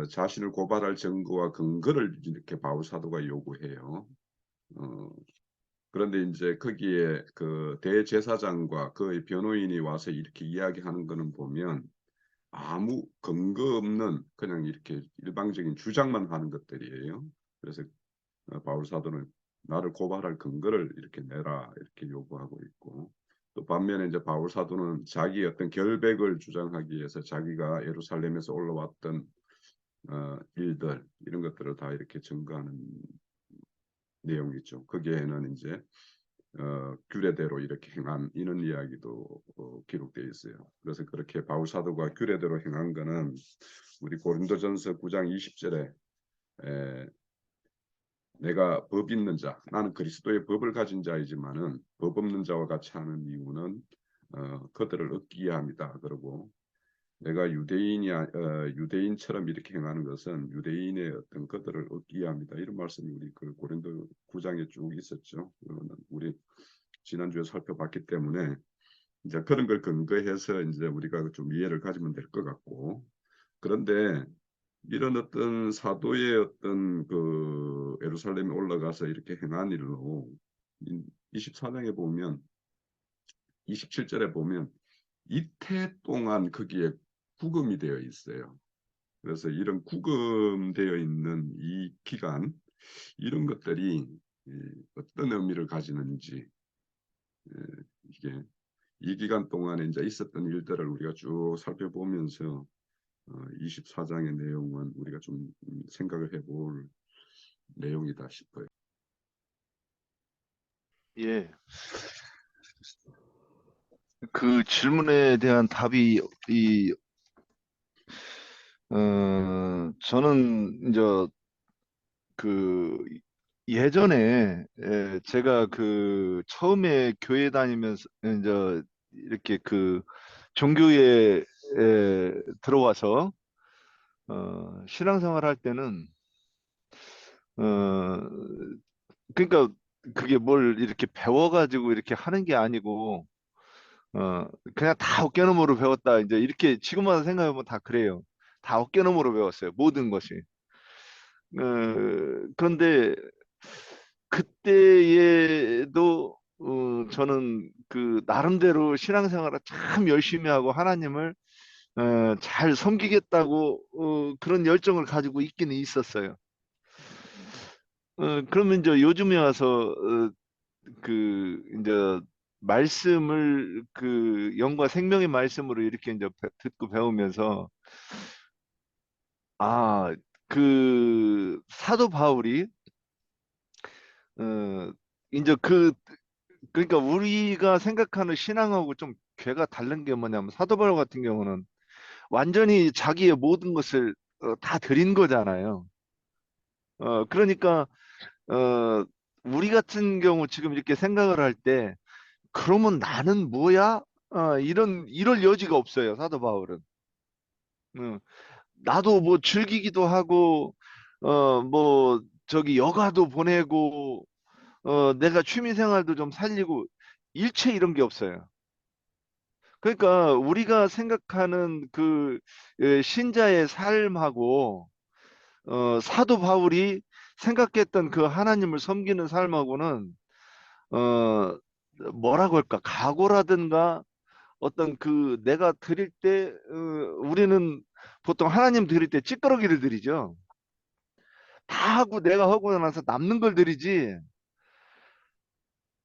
자신을 고발할 증거와 근거를 이렇게 바울 사도가 요구해요. 그런데 이제 거기에 그 대제사장과 그의 변호인이 와서 이렇게 이야기하는 거는 보면 아무 근거 없는 그냥 이렇게 일방적인 주장만 하는 것들이에요. 그래서 바울 사도는 나를 고발할 근거를 이렇게 내라 이렇게 요구하고 있고, 또 반면에 이제 바울 사도는 자기 어떤 결백을 주장하기 위해서 자기가 예루살렘에서 올라왔던 일들 이런 것들을 다 이렇게 증거하는 내용이 있죠. 거기에는 이제 규례대로 이렇게 행한 이런 이야기도 기록되어 있어요. 그래서 그렇게 바울 사도가 규례대로 행한 거는 우리 고린도전서 9장 20절에 내가 법 있는 자, 나는 그리스도의 법을 가진 자이지만은 법 없는 자와 같이 하는 이유는 그들을 얻기 위함이다. 그러고 내가 유대인처럼 이렇게 행하는 것은 유대인의 어떤 그들을 얻기 위함이다. 이런 말씀이 우리 그 고린도 9장에 쭉 있었죠. 그거는 우리 지난주에 살펴봤기 때문에 이제 그런 걸 근거해서 이제 우리가 좀 이해를 가지면 될 것 같고, 그런데 이런 어떤 사도의 어떤 그 예루살렘에 올라가서 이렇게 행한 일로 24장에 보면 27절에 보면 이태 동안 거기에 구금이 되어 있어요. 그래서 이런 구금되어 있는 이 기간, 이런 것들이 어떤 의미를 가지는지, 이게 이 기간 동안에 이제 있었던 일들을 우리가 쭉 살펴보면서 24장의 내용은 우리가 좀 생각을 해볼 내용이다 싶어요. 예, 그 질문에 대한 답이 저는 이제 그 예전에 제가 그 처음에 교회 다니면서 이제 이렇게 그 종교에 들어와서 신앙생활 할 때는 어 그러니까 그게 뭘 이렇게 배워가지고 이렇게 하는 게 아니고 어, 그냥 다 어깨너머로 배웠다. 이제 이렇게 지금 와서 생각해보면 다 그래요. 다 어깨너머로 배웠어요. 모든 것이. 그런데 그때에도 저는 그 나름대로 신앙생활을 참 열심히 하고 하나님을 잘 섬기겠다고 그런 열정을 가지고 있기는 있었어요. 그러면 이제 요즘에 와서 그 이제 말씀을 그 영과 생명의 말씀으로 이렇게 이제 듣고 배우면서 아, 그 사도 바울이 어 이제 그러니까 우리가 생각하는 신앙하고 좀 괴가 다른 게 뭐냐면 사도 바울 같은 경우는 완전히 자기의 모든 것을 다 드린 거잖아요. 그러니까 어 우리 같은 경우 지금 이렇게 생각을 할 때 그러면 나는 뭐야? 이럴 여지가 없어요, 사도 바울은. 어, 나도 뭐 즐기기도 하고, 뭐, 저기 여가도 보내고, 내가 취미 생활도 좀 살리고, 일체 이런 게 없어요. 그러니까 우리가 생각하는 그 신자의 삶하고, 사도 바울이 생각했던 그 하나님을 섬기는 삶하고는, 어, 뭐라고 할까, 각오라든가, 어떤 그 내가 드릴 때 우리는 보통 하나님 드릴 때 찌꺼러기를 드리죠. 다 하고 내가 하고 나서 남는 걸 드리지.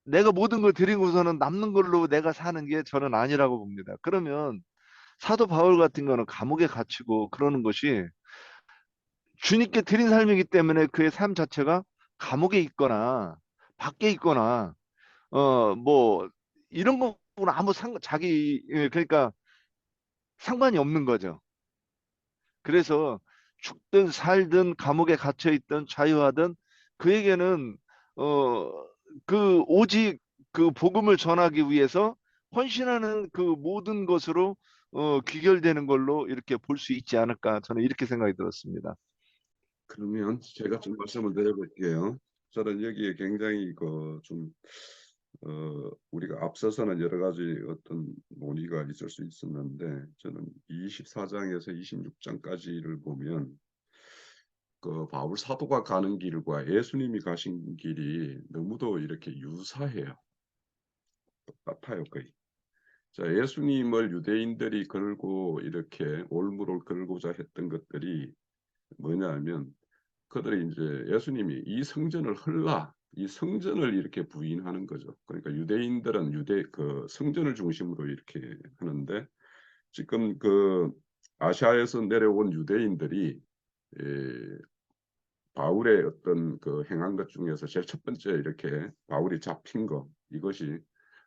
내가 모든 걸 드리고서는 남는 걸로 내가 사는 게 저는 아니라고 봅니다. 그러면 사도 바울 같은 거는 감옥에 갇히고 그러는 것이 주님께 드린 삶이기 때문에 그의 삶 자체가 감옥에 있거나 밖에 있거나 뭐 이런 거는 아무 그러니까 상관이 없는 거죠. 그래서 죽든 살든 감옥에 갇혀 있든 자유하든 그에게는 어 그 오직 그 복음을 전하기 위해서 헌신하는 그 모든 것으로 귀결되는 걸로 이렇게 볼 수 있지 않을까 저는 이렇게 생각이 들었습니다. 그러면 제가 좀 말씀을 드려볼게요. 저는 여기에 굉장히 그좀 우리가 앞서서는 여러 가지 어떤 논의가 있을 수 있었는데, 저는 24장에서 26장까지를 보면 그 바울 사도가 가는 길과 예수님이 가신 길이 너무도 이렇게 유사해요. 똑같아요, 거의. 자, 예수님을 유대인들이 걸고 이렇게 올무를 걸고자 했던 것들이 뭐냐면 그들이 이제 예수님이 이 성전을 헐라, 이 성전을 이렇게 부인하는 거죠. 그러니까 유대인들은 그 성전을 중심으로 이렇게 하는데 지금 그 아시아에서 내려온 유대인들이 에, 바울의 어떤 그 행한 것 중에서 제일 첫 번째 이렇게 바울이 잡힌 거 이것이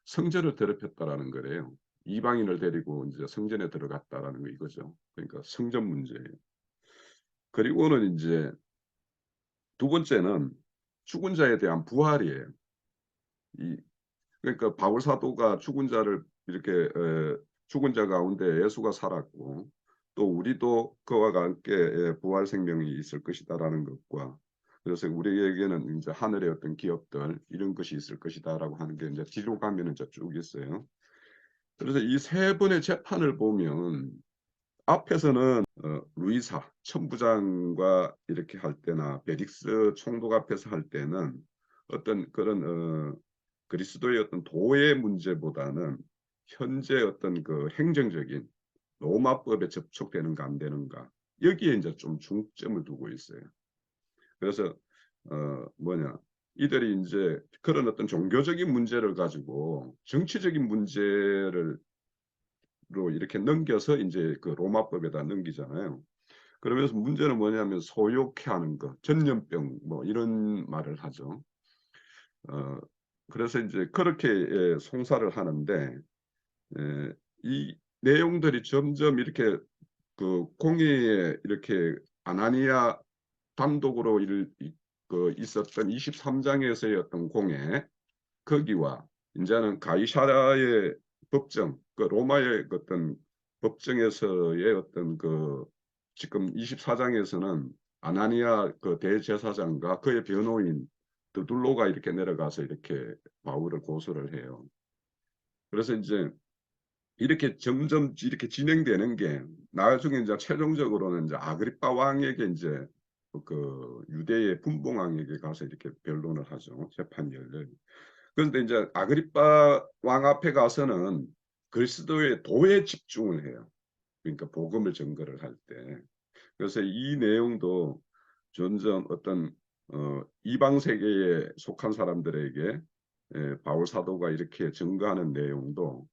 성전을 더럽혔다라는 거래요. 이방인을 데리고 이제 성전에 들어갔다라는 거 이거죠. 그러니까 성전 문제예요. 그리고는 이제 두 번째는 죽은 자에 대한 부활이에요. 이 그러니까 바울 사도가 죽은 자를 이렇게 죽은 자 가운데 예수가 살았고 또 우리도 그와 함께 부활 생명이 있을 것이다라는 것과 그래서 우리에게는 이제 하늘의 어떤 기업들 이런 것이 있을 것이다라고 하는 게 이제 뒤로 가면은 이제 쭉 있어요. 그래서 이 세 번의 재판을 보면 앞에서는 루이사 천부장과 이렇게 할 때나 베릭스 총독 앞에서 할 때는 어떤 그런 그리스도의 어떤 도의 문제보다는 현재 어떤 그 행정적인 로마법에 접촉되는가 안 되는가 여기에 이제 좀 중점을 두고 있어요. 그래서 뭐냐 이들이 이제 그런 어떤 종교적인 문제를 가지고 정치적인 문제를 로 이렇게 넘겨서 이제 그 로마법에다 넘기잖아요. 그러면서 문제는 뭐냐면 소욕해 하는 거, 전염병 뭐 이런 말을 하죠. 어, 그래서 이제 그렇게 송사를 하는데 이 내용들이 점점 이렇게 그 공회에 이렇게 아나니아 단독으로 그 있었던 23장에서의 어떤 공회 거기와 이제는 가이사라의 법정, 그 로마의 어떤 법정에서의 어떤 그 지금 24장에서는 아나니아 그 대제사장과 그의 변호인 드둘로가 이렇게 내려가서 이렇게 바울을 고소를 해요. 그래서 이제 이렇게 점점 이렇게 진행되는 게 나중에 이제 최종적으로는 이제 아그리파 왕에게 이제 그 유대의 분봉왕에게 가서 이렇게 변론을 하죠. 재판이 열려요. 그런데 이제 아그리파 왕 앞에 가서는 그리스도의 도에 집중을 해요. 그러니까 복음을 전거를 할 때. 그래서 이 내용도 점점 어떤 이방 세계에 속한 사람들에게 바울 사도가 이렇게 증거하는 내용도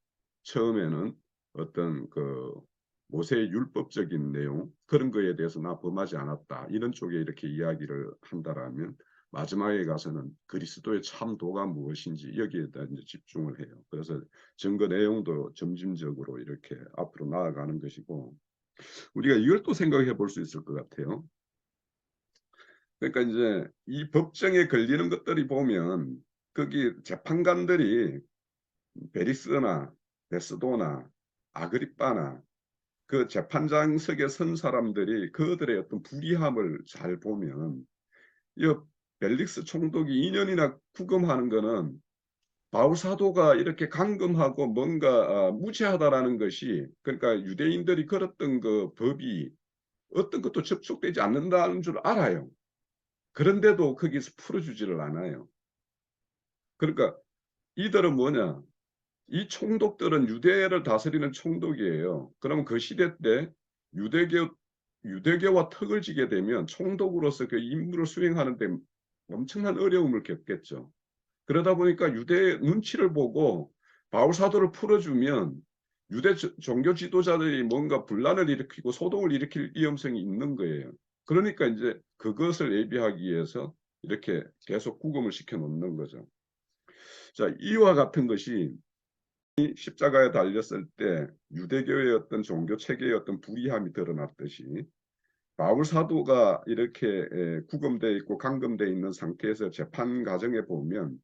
처음에는 어떤 그 모세의 율법적인 내용 그런 거에 대해서 나 범하지 않았다 이런 쪽에 이렇게 이야기를 한다라면 마지막에 가서는 그리스도의 참도가 무엇인지 여기에다 이제 집중을 해요. 그래서 증거 내용도 점진적으로 이렇게 앞으로 나아가는 것이고 우리가 이걸 또 생각해 볼 수 있을 것 같아요. 그러니까 이제 이 법정에 걸리는 것들이 보면 거기 재판관들이 베리스나 베스도나 아그리빠나 그 재판장석에 선 사람들이 그들의 어떤 불의함을 잘 보면 이 벨릭스 총독이 2년이나 구금하는 거는 바울 사도가 이렇게 강금하고 뭔가 무죄하다라는 것이 그러니까 유대인들이 걸었던 그 법이 어떤 것도 접촉되지 않는다는 줄 알아요. 그런데도 거기서 풀어주지를 않아요. 그러니까 이들은 뭐냐? 이 총독들은 유대를 다스리는 총독이에요. 그러면 그 시대 때 유대교와 턱을 지게 되면 총독으로서 그 임무를 수행하는 데 엄청난 어려움을 겪겠죠. 그러다 보니까 유대의 눈치를 보고 바울 사도를 풀어주면 유대 종교 지도자들이 뭔가 분란을 일으키고 소동을 일으킬 위험성이 있는 거예요. 그러니까 이제 그것을 예비하기 위해서 이렇게 계속 구금을 시켜 놓는 거죠. 자, 이와 같은 것이 십자가에 달렸을 때 유대교의 어떤 종교 체계의 어떤 불의함이 드러났듯이 바울 사도가 이렇게 구금되어 있고 감금되어 있는 상태에서 재판 과정에 보면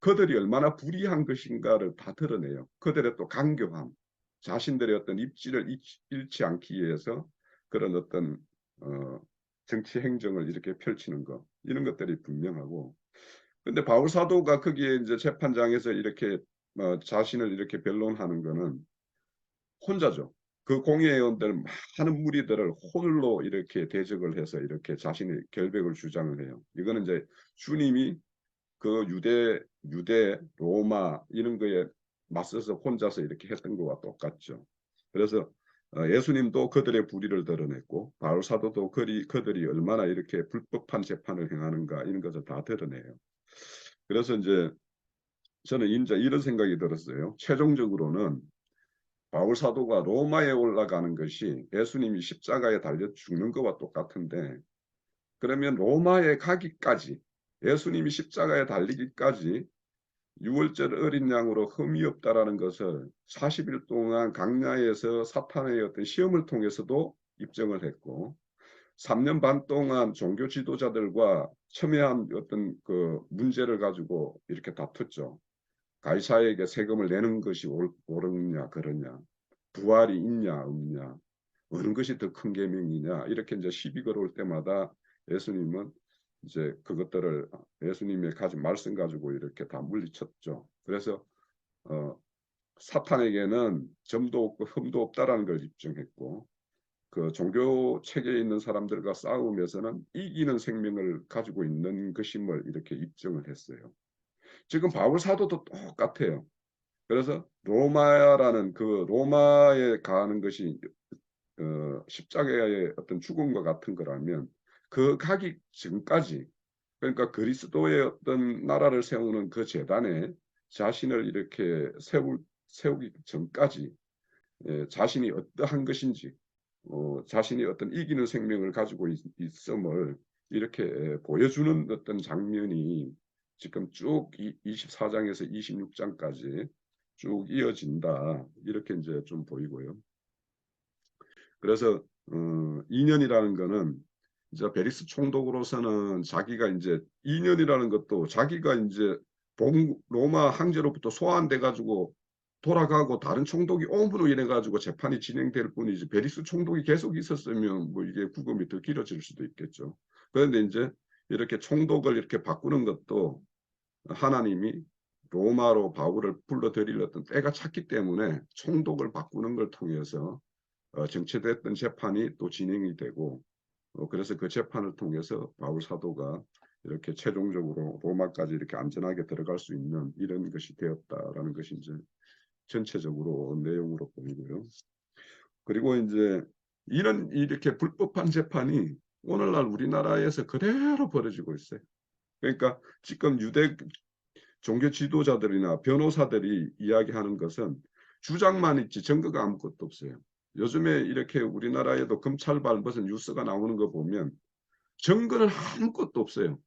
그들이 얼마나 불의한 것인가를 다 드러내요. 그들의 또 강교함, 자신들의 어떤 입지를 잃지 않기 위해서 그런 어떤 어, 정치 행정을 이렇게 펼치는 것 이런 것들이 분명하고 근데 바울 사도가 거기에 이제 재판장에서 이렇게 자신을 이렇게 변론하는 거는 혼자죠. 그 공회의원들 많은 무리들을 홀로 이렇게 대적을 해서 이렇게 자신의 결백을 주장을 해요. 이거는 이제 주님이 그 유대, 로마 이런 거에 맞서서 혼자서 이렇게 했던 거와 똑같죠. 그래서 예수님도 그들의 불의를 드러냈고 바울 사도도 그들이 얼마나 이렇게 불법한 재판을 행하는가 이런 것을 다 드러내요. 그래서 이제 저는 이제 이런 생각이 들었어요. 최종적으로는 바울 사도가 로마에 올라가는 것이 예수님이 십자가에 달려 죽는 것과 똑같은데, 그러면 로마에 가기까지, 예수님이 십자가에 달리기까지 유월절 어린 양으로 흠이 없다라는 것을 40일 동안 강야에서 사탄의 어떤 시험을 통해서도 입증을 했고, 3년 반 동안 종교 지도자들과 첨예한 어떤 그 문제를 가지고 이렇게 다퉜죠. 가이사에게 세금을 내는 것이 옳으냐 그러냐, 부활이 있냐 없냐, 어느 것이 더 큰 계명이냐, 이렇게 이제 시비 걸어올 때마다 예수님은 이제 그것들을 예수님의 가진 말씀 가지고 이렇게 다 물리쳤죠. 그래서 사탄에게는 점도 없고 흠도 없다라는 걸 입증했고, 그 종교 체계에 있는 사람들과 싸움에서는 이기는 생명을 가지고 있는 것임을 이렇게 입증을 했어요. 지금 바울 사도도 똑같아요. 그래서 로마라는 그 로마에 가는 것이 십자가의 어떤 죽음과 같은 거라면 그 가기 전까지, 그러니까 그리스도의 어떤 나라를 세우는 그 재단에 자신을 이렇게 세우기 전까지 자신이 어떠한 것인지, 자신이 어떤 이기는 생명을 가지고 있음을 이렇게 보여주는 어떤 장면이 지금 쭉 24장에서 26장까지 쭉 이어진다, 이렇게 이제 좀 보이고요. 그래서 2년이라는 거는 이제 베리스 총독으로서는 자기가 이제 2년이라는 것도 자기가 이제 로마 황제로부터 소환돼 가지고 돌아가고 다른 총독이 옴으로 인해 가지고 재판이 진행될 뿐이지, 베리스 총독이 계속 있었으면 뭐 이게 구금이 더 길어질 수도 있겠죠. 그런데 이제 이렇게 총독을 이렇게 바꾸는 것도 하나님이 로마로 바울을 불러들일 어떤 때가 찼기 때문에 총독을 바꾸는 걸 통해서 정치됐던 재판이 또 진행이 되고, 그래서 그 재판을 통해서 바울 사도가 이렇게 최종적으로 로마까지 이렇게 안전하게 들어갈 수 있는 이런 것이 되었다라는 것이 이제 전체적으로 내용으로 보이고요. 그리고 이제 이런 이렇게 불법한 재판이 오늘날 우리나라에서 그대로 벌어지고 있어요. 그러니까 지금 유대 종교 지도자들이나 변호사들이 이야기하는 것은 주장만 있지 증거가 아무것도 없어요. 요즘에 이렇게 우리나라에도 검찰발 무슨 뉴스가 나오는 거 보면 증거는 아무것도 없어요.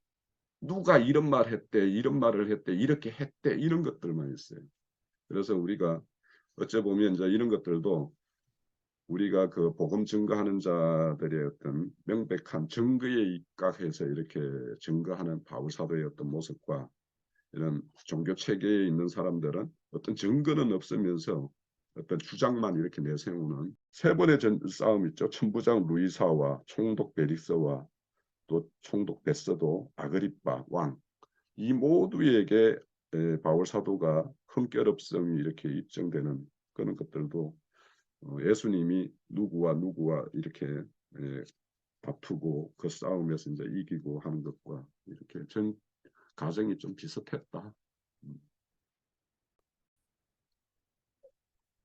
누가 이런 말 했대, 이런 말을 했대, 이렇게 했대, 이런 것들만 있어요. 그래서 우리가 어째 보면 이제 이런 것들도 우리가 그 복음 증거하는 자들의 어떤 명백한 증거에 입각해서 이렇게 증거하는 바울 사도의 어떤 모습과, 이런 종교 체계에 있는 사람들은 어떤 증거는 없으면서 어떤 주장만 이렇게 내세우는 세 번의 싸움 있죠. 천부장 루이사와 총독 베릭스와 또 총독 베스도 아그리빠 왕, 이 모두에게 바울 사도가 흠결없음이 이렇게 입증되는 그런 것들도 예수님이 누구와 이렇게 다투고 그 싸움에서 이제 이기고 하는 것과 이렇게 전 가정이 좀 비슷했다.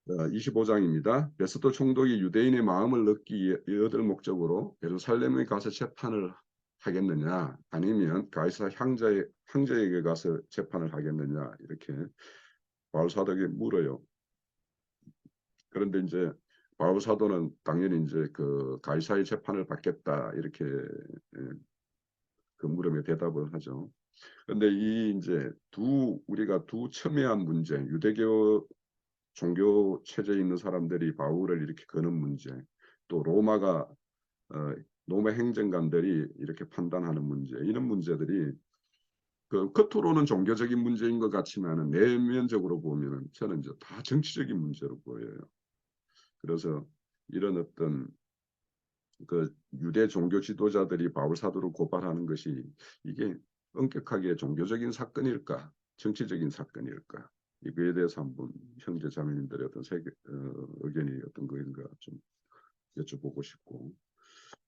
25장입니다. 베스도 총독이 유대인의 마음을 얻기 얻을 목적으로 예루살렘에 가서 재판을 하겠느냐, 아니면 가이사 황제에게 가서 재판을 하겠느냐, 이렇게 바울 사도에게 물어요. 그런데 이제 바울 사도는 당연히 이제 그 가이사의 재판을 받겠다, 이렇게 그 물음에 대답을 하죠. 그런데 이 이제 우리가 두 첨예한 문제, 유대교 종교 체제에 있는 사람들이 바울을 이렇게 거는 문제, 또 로마 행정관들이 이렇게 판단하는 문제, 이런 문제들이 그 겉으로는 종교적인 문제인 것 같지만은 내면적으로 보면은 저는 이제 다 정치적인 문제로 보여요. 그래서 이런 어떤 그 유대 종교 지도자들이 바울 사도를 고발하는 것이 이게 엄격하게 종교적인 사건일까, 정치적인 사건일까, 이거에 대해서 한번 형제 자매님들의 어떤 의견이 어떤 거인가 좀 여쭤보고 싶고,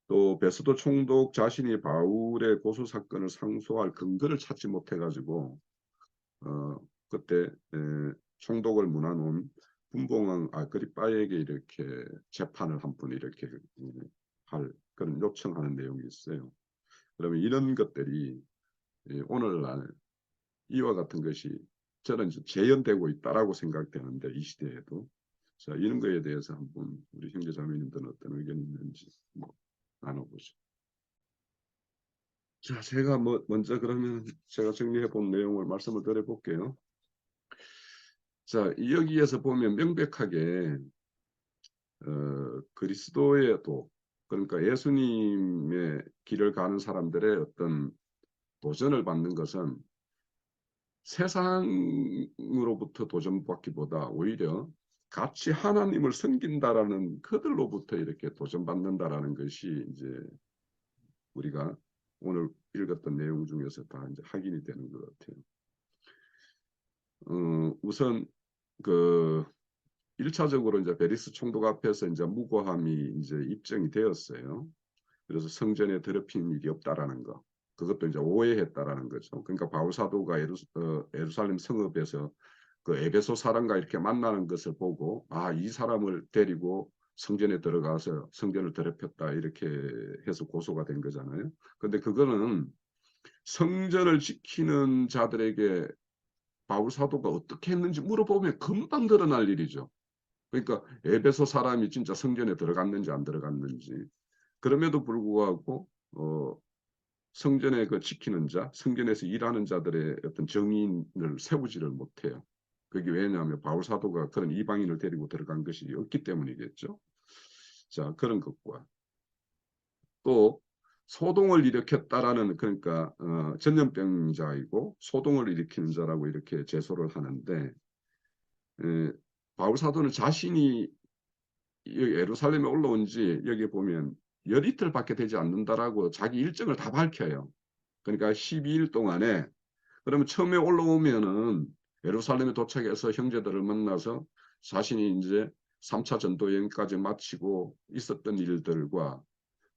또 베스도 총독 자신이 바울의 고소 사건을 상소할 근거를 찾지 못해가지고 그때 총독을 문안온 분봉왕 아그리빠에게 이렇게 재판을 한 번 이렇게 할 그런 요청하는 내용이 있어요. 그러면 이런 것들이 오늘날 이와 같은 것이 저는 재현되고 있다라고 생각되는데, 이 시대에도. 자, 이런 거에 대해서 한번 우리 형제자매님들은 어떤 의견이 있는지 나눠보죠. 자, 제가 먼저 그러면 제가 정리해 본 내용을 말씀을 드려볼게요. 자, 여기에서 보면 명백하게 그리스도의 도, 그러니까 예수님의 길을 가는 사람들의 어떤 도전을 받는 것은 세상으로부터 도전받기보다 오히려 같이 하나님을 섬긴다라는 그들로부터 이렇게 도전받는다라는 것이 이제 우리가 오늘 읽었던 내용 중에서 다 이제 확인이 되는 것 같아요. 우선 그 1차적으로 이제 베리스 총독 앞에서 이제 무고함이 이제 입증이 되었어요. 그래서 성전에 더럽힌 일이 없다라는 거. 그것도 이제 오해했다라는 거죠. 그러니까 바울 사도가 예루살렘 성읍에서 그 에베소 사람과 이렇게 만나는 것을 보고, 아, 이 사람을 데리고 성전에 들어가서 성전을 더럽혔다 이렇게 해서 고소가 된 거잖아요. 근데 그거는 성전을 지키는 자들에게 바울 사도가 어떻게 했는지 물어보면 금방 드러날 일이죠. 그러니까 에베소 사람이 진짜 성전에 들어갔는지 안 들어갔는지. 그럼에도 불구하고 성전에 그 지키는 자, 성전에서 일하는 자들의 어떤 정인을 세우지를 못해요. 그게 왜냐하면 바울 사도가 그런 이방인을 데리고 들어간 것이 없기 때문이겠죠. 자, 그런 것과 또 소동을 일으켰다라는, 그러니까 전염병자이고 소동을 일으키는 자라고 이렇게 제소를 하는데, 바울 사도는 자신이 예루살렘에 올라온 지 여기 보면 열이틀밖에 되지 않는다라고 자기 일정을 다 밝혀요. 그러니까 12일 동안에, 그러면 처음에 올라오면은 예루살렘에 도착해서 형제들을 만나서 자신이 이제 3차 전도 여행까지 마치고 있었던 일들과,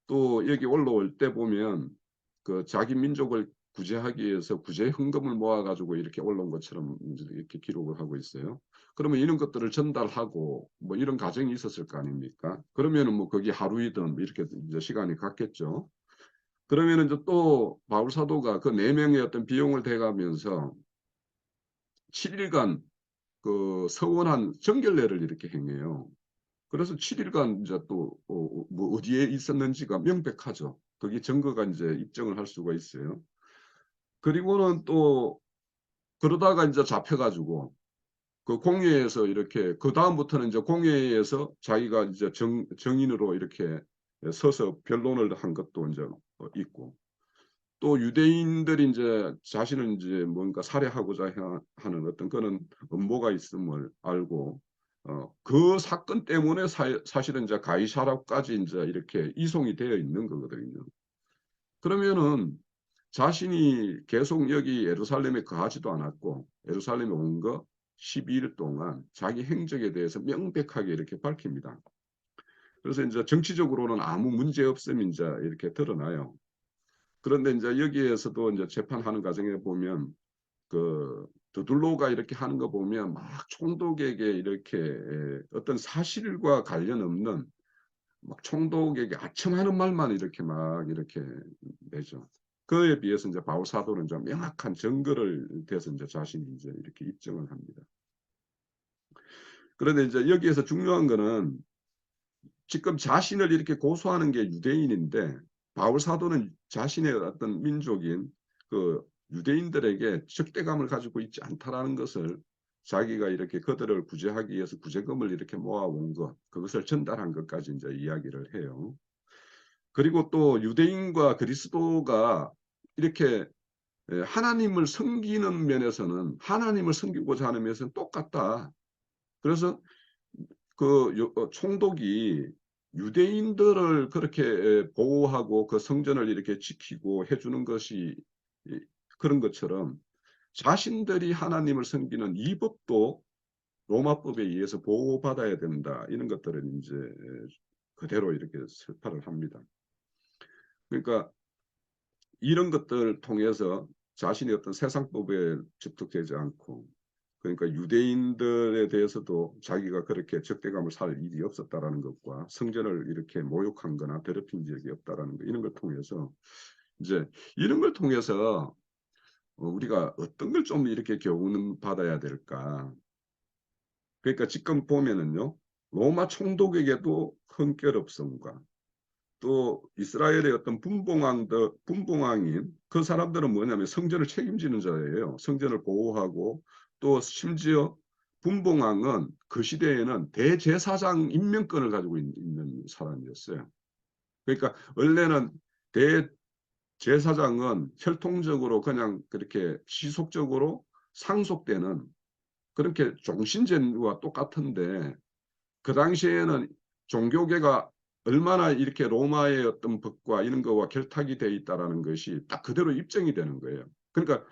또 여기 올라올 때 보면 그 자기 민족을 구제하기 위해서 구제 헌금을 모아가지고 이렇게 올라온 것처럼 이렇게 기록을 하고 있어요. 그러면 이런 것들을 전달하고 뭐 이런 과정이 있었을 거 아닙니까? 그러면은 뭐 거기 하루이든 이렇게 이제 시간이 갔겠죠. 그러면은 이제 또 바울 사도가 그 4명의 어떤 비용을 대가면서 7일간 그 서원한 정결례를 이렇게 행해요. 그래서 7일간 이제 또 뭐 어디에 있었는지가 명백하죠. 거기 증거가 이제 입증을 할 수가 있어요. 그리고는 또 그러다가 이제 잡혀가지고 그 공회에서 이렇게, 그 다음부터는 이제 공회에서 자기가 이제 정인으로 이렇게 서서 변론을 한 것도 이제 있고, 또 유대인들이 이제 자신을 이제 뭔가 살해하고자 하는 어떤 그런 음모가 있음을 알고, 그 사건 때문에 사실은 이제 가이사라까지 이제 이렇게 이송이 되어 있는 거거든요. 그러면은 자신이 계속 여기 예루살렘에 거하지도 않았고, 예루살렘에 온 거 12일 동안 자기 행적에 대해서 명백하게 이렇게 밝힙니다. 그래서 이제 정치적으로는 아무 문제 없음이 이제 이렇게 드러나요. 그런데 이제 여기에서도 이제 재판하는 과정에 보면 그 드둘로가 이렇게 하는 거 보면 막 총독에게 이렇게 어떤 사실과 관련 없는 막 총독에게 아첨하는 말만 이렇게 막 이렇게 내죠. 그에 비해서 이제 바울 사도는 좀 명확한 증거를 대서 이제 자신이 이제 이렇게 입증을 합니다. 그런데 이제 여기에서 중요한 거는 지금 자신을 이렇게 고소하는 게 유대인인데, 바울 사도는 자신의 어떤 민족인 그 유대인들에게 적대감을 가지고 있지 않다라는 것을, 자기가 이렇게 그들을 구제하기 위해서 구제금을 이렇게 모아온 것, 그것을 전달한 것까지 이제 이야기를 해요. 그리고 또 유대인과 그리스도가 이렇게 하나님을 섬기는 면에서는, 하나님을 섬기고자 하는 면에서는 똑같다. 그래서 그 총독이 유대인들을 그렇게 보호하고 그 성전을 이렇게 지키고 해주는 것이 그런 것처럼 자신들이 하나님을 섬기는 이 법도 로마법에 의해서 보호받아야 된다. 이런 것들은 이제 그대로 이렇게 설파를 합니다. 그러니까 이런 것들을 통해서 자신이 어떤 세상법에 집착되지 않고, 그러니까 유대인들에 대해서도 자기가 그렇게 적대감을 살 일이 없었다라는 것과 성전을 이렇게 모욕한 거나 더럽힌 적이 없다라는 것, 이런 걸 통해서 이제 이런 걸 통해서 우리가 어떤 걸 좀 이렇게 교훈 받아야 될까? 그러니까 지금 보면은요, 로마 총독에게도 흥결없음과 또 이스라엘의 어떤 분봉왕인 그 사람들은 뭐냐면 성전을 책임지는 자예요. 성전을 보호하고 또 심지어 분봉왕은 그 시대에는 대제사장 임명권을 가지고 있는 사람이었어요. 그러니까 원래는 대제사장은 혈통적으로 그냥 그렇게 지속적으로 상속되는 그렇게 종신제와 똑같은데 그 당시에는 종교계가 얼마나 이렇게 로마의 어떤 법과 이런 거와 결탁이 돼 있다라는 것이 딱 그대로 입증이 되는 거예요. 그러니까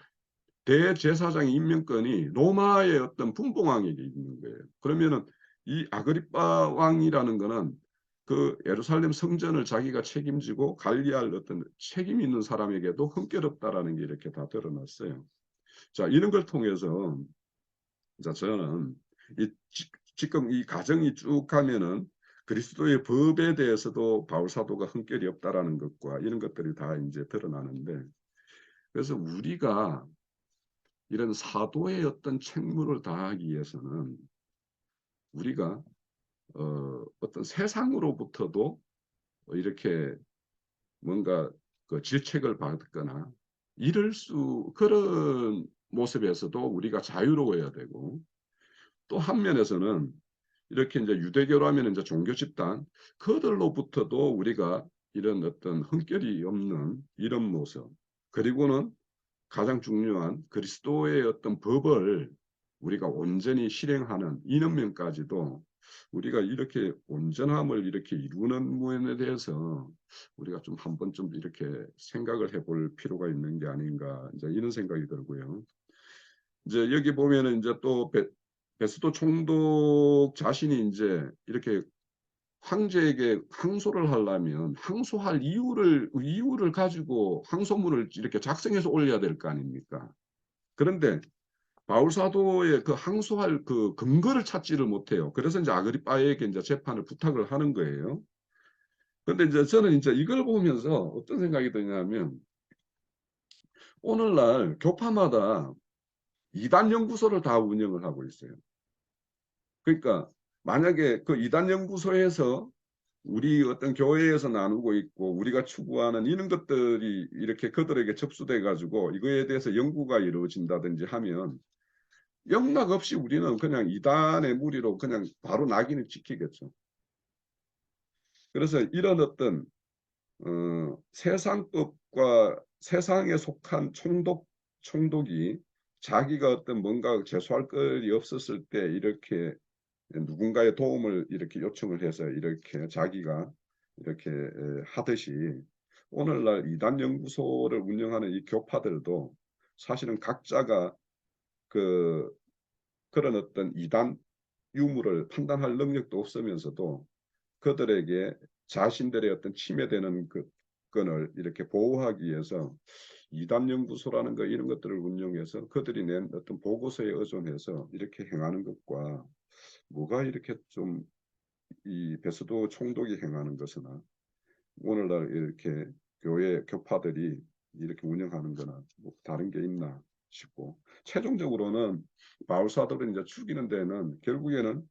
대제사장 임명권이 로마의 어떤 분봉왕에게 있는 거예요. 그러면은 이 아그리빠 왕이라는 거는 그 예루살렘 성전을 자기가 책임지고 관리할 어떤 책임 있는 사람에게도 흥결없다라는 게 이렇게 다 드러났어요. 자, 이런 걸 통해서 자, 저는 지금 이 과정이 쭉 가면은 그리스도의 법에 대해서도 바울 사도가 흥결이 없다라는 것과 이런 것들이 다 이제 드러나는데, 그래서 우리가 이런 사도의 어떤 책무를 다하기 위해서는 우리가 어떤 세상으로부터도 이렇게 뭔가 그 질책을 받거나 이럴 그런 모습에서도 우리가 자유로워야 되고, 또 한면에서는 이렇게 이제 유대교라면 이제 종교 집단 그들로부터도 우리가 이런 어떤 흥결이 없는 이런 모습, 그리고는 가장 중요한 그리스도의 어떤 법을 우리가 온전히 실행하는 이런 면까지도 우리가 이렇게 온전함을 이렇게 이루는 부분에 대해서 우리가 좀 한번 좀 이렇게 생각을 해볼 필요가 있는 게 아닌가, 이제 이런 생각이 들고요. 이제 여기 보면은 이제 또 베스도 총독 자신이 이제 이렇게 황제에게 항소를 하려면 항소할 이유를 가지고 항소문을 이렇게 작성해서 올려야 될 거 아닙니까? 그런데 바울 사도의 그 항소할 그 근거를 찾지를 못해요. 그래서 이제 아그리빠에게 이제 재판을 부탁을 하는 거예요. 그런데 이제 저는 이제 이걸 보면서 어떤 생각이 드냐면, 오늘날 교파마다 이단 연구소를 다 운영을 하고 있어요. 그러니까 만약에 그 이단 연구소에서 우리 어떤 교회에서 나누고 있고 우리가 추구하는 이런 것들이 이렇게 그들에게 접수돼 가지고 이거에 대해서 연구가 이루어진다든지 하면 영락 없이 우리는 그냥 이단의 무리로 그냥 바로 낙인을 찍히겠죠. 그래서 이런 어떤 세상법과 세상에 속한 총독이 자기가 어떤 뭔가 제소할 것이 없었을 때 이렇게 누군가의 도움을 이렇게 요청을 해서 이렇게 자기가 이렇게 하듯이 오늘날 이단 연구소를 운영하는 이 교파들도 사실은 각자가 그 그런 어떤 이단 유무를 판단할 능력도 없으면서도 그들에게 자신들의 어떤 침해되는 그 건을 이렇게 보호하기 위해서 이단 연구소라는 거 이런 것들을 운영해서 그들이 낸 어떤 보고서에 의존해서 이렇게 행하는 것과 뭐가 이렇게 좀 이 베스도 총독이 행하는 것이나 오늘날 이렇게 교회 교파들이 이렇게 운영하는 거나 뭐 다른 게 있나 싶고, 최종적으로는 바울 사도를 이제 죽이는 데는 결국에는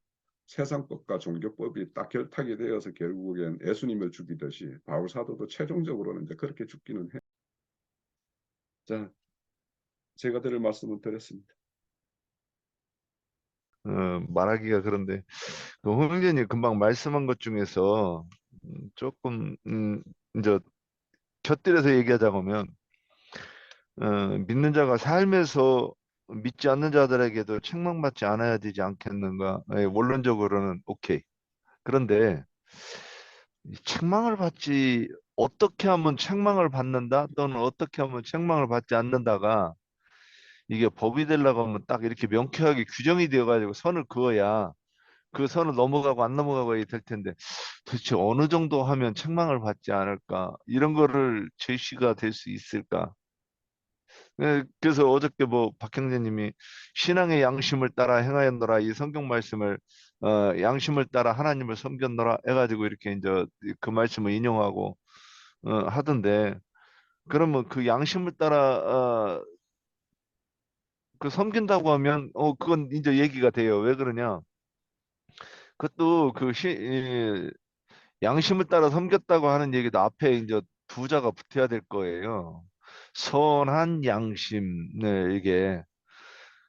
세상법과 종교법이 딱 결탁이 되어서 결국엔 예수님을 죽이듯이 바울 사도도 최종적으로는 이제 그렇게 죽기는 해. 자, 제가 드릴 말씀은 드렸습니다. 말하기가 그런데 그 홍련이 금방 말씀한 것 중에서 조금 이제 곁들여서 얘기하자고 하면 믿는 자가 삶에서 믿지 않는 자들에게도 책망받지 않아야 되지 않겠는가? 예, 원론적으로는 오케이. 그런데 이 책망을 받지 어떻게 하면 책망을 받는다 또는 어떻게 하면 책망을 받지 않는다가 이게 법이 되려고 하면 딱 이렇게 명쾌하게 규정이 되어가지고 선을 그어야 그 선을 넘어가고 안 넘어가고 해야 될 텐데 도대체 어느 정도 하면 책망을 받지 않을까? 이런 거를 제시가 될 수 있을까? 그래서 어저께 뭐 박형제님이 신앙의 양심을 따라 행하였노라 이 성경 말씀을 양심을 따라 하나님을 섬겼노라 해가지고 이렇게 이제 그 말씀을 인용하고 하던데 그러면 그 양심을 따라 그 섬긴다고 하면 그건 이제 얘기가 돼요. 왜 그러냐? 그것도 양심을 따라 섬겼다고 하는 얘기도 앞에 이제 부자가 붙어야 될 거예요. 선한 양심, 네, 이게.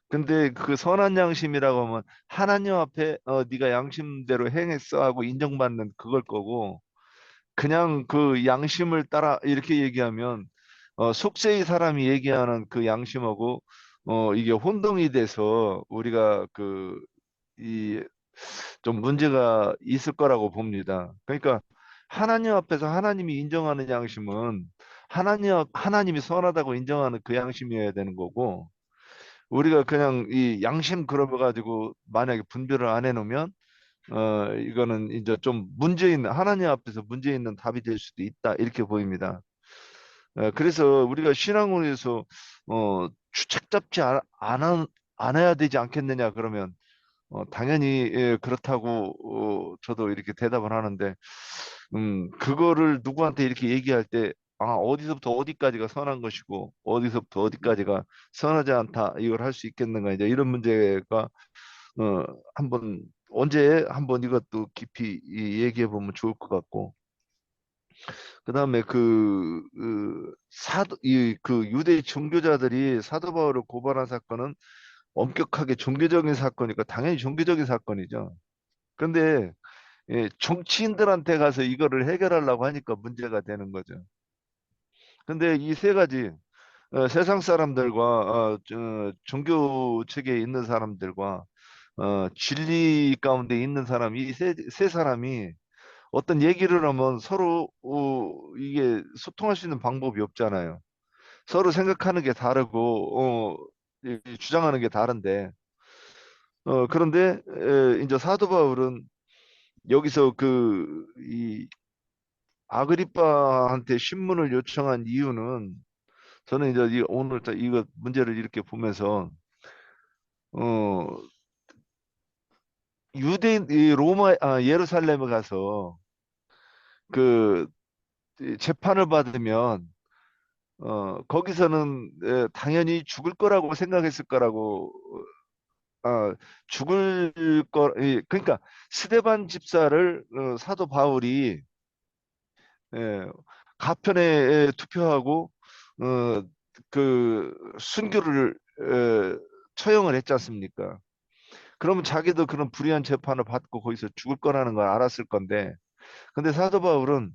근데 그 선한 양심이라고 하면 하나님 앞에 네가 양심대로 행했어 하고 인정받는 그걸 거고 그냥 그 양심을 따라 이렇게 얘기하면 속세의 사람이 얘기하는 그 양심하고 이게 혼동이 돼서 우리가 이 좀 문제가 있을 거라고 봅니다. 그러니까 하나님 앞에서 하나님이 인정하는 양심은 하나님이 선하다고 인정하는 그 양심이어야 되는 거고 우리가 그냥 이 양심 그러고 가지고 만약에 분별을 안 해놓으면 이거는 이제 좀 문제 있는 하나님 앞에서 문제 있는 답이 될 수도 있다 이렇게 보입니다. 그래서 우리가 신앙을 위해서 주책 잡지 않아야 되지 않겠느냐 그러면 당연히 예, 그렇다고 저도 이렇게 대답을 하는데 그거를 누구한테 이렇게 얘기할 때 어디서부터 어디까지가 선한 것이고 어디서부터 어디까지가 선하지 않다 이걸 할 수 있겠는가 이제 이런 문제가 한번 언제 한번 이것도 깊이 얘기해 보면 좋을 것 같고 그다음에 그 유대 종교자들이 사도 바울을 고발한 사건은 엄격하게 종교적인 사건이니까 당연히 종교적인 사건이죠. 근데 정치인들한테 가서 이거를 해결하려고 하니까 문제가 되는 거죠. 근데 이 세 가지 세상 사람들과 종교 체계에 있는 사람들과 진리 가운데 있는 사람 세 사람이 어떤 얘기를 하면 서로 이게 소통할 수 있는 방법이 없잖아요. 서로 생각하는 게 다르고 주장하는 게 다른데 그런데 이제 사도 바울은 여기서 이 아그리빠한테 신문을 요청한 이유는 저는 이제 오늘 이거 문제를 이렇게 보면서 어 유대인 이 예루살렘에 가서 그 재판을 받으면 거기서는 당연히 죽을 거라고 생각했을 거라고 죽을 그러니까 스데반 집사를 사도 바울이 가편에 투표하고 어, 순교를 처형을 했지 않습니까? 그러면 자기도 그런 불의한 재판을 받고 거기서 죽을 거라는 걸 알았을 건데, 근데 사도 바울은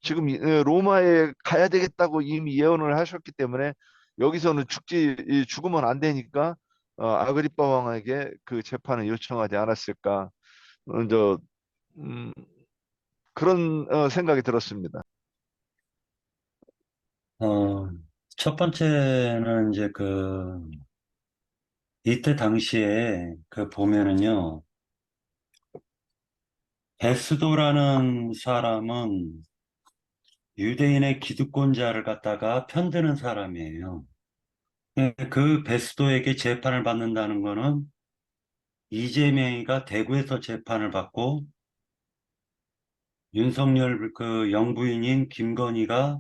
지금 로마에 가야 되겠다고 이미 예언을 하셨기 때문에 여기서는 죽으면 안 되니까 아그리빠 왕에게 그 재판을 요청하지 않았을까? 저 음, 그런 생각이 들었습니다. 어, 첫 번째는 이제 이때 당시에 보면은요, 베스도라는 사람은 유대인의 기득권자를 갖다가 편드는 사람이에요. 그 베스도에게 재판을 받는다는 거는 이재명이가 대구에서 재판을 받고 윤석열 영부인인 김건희가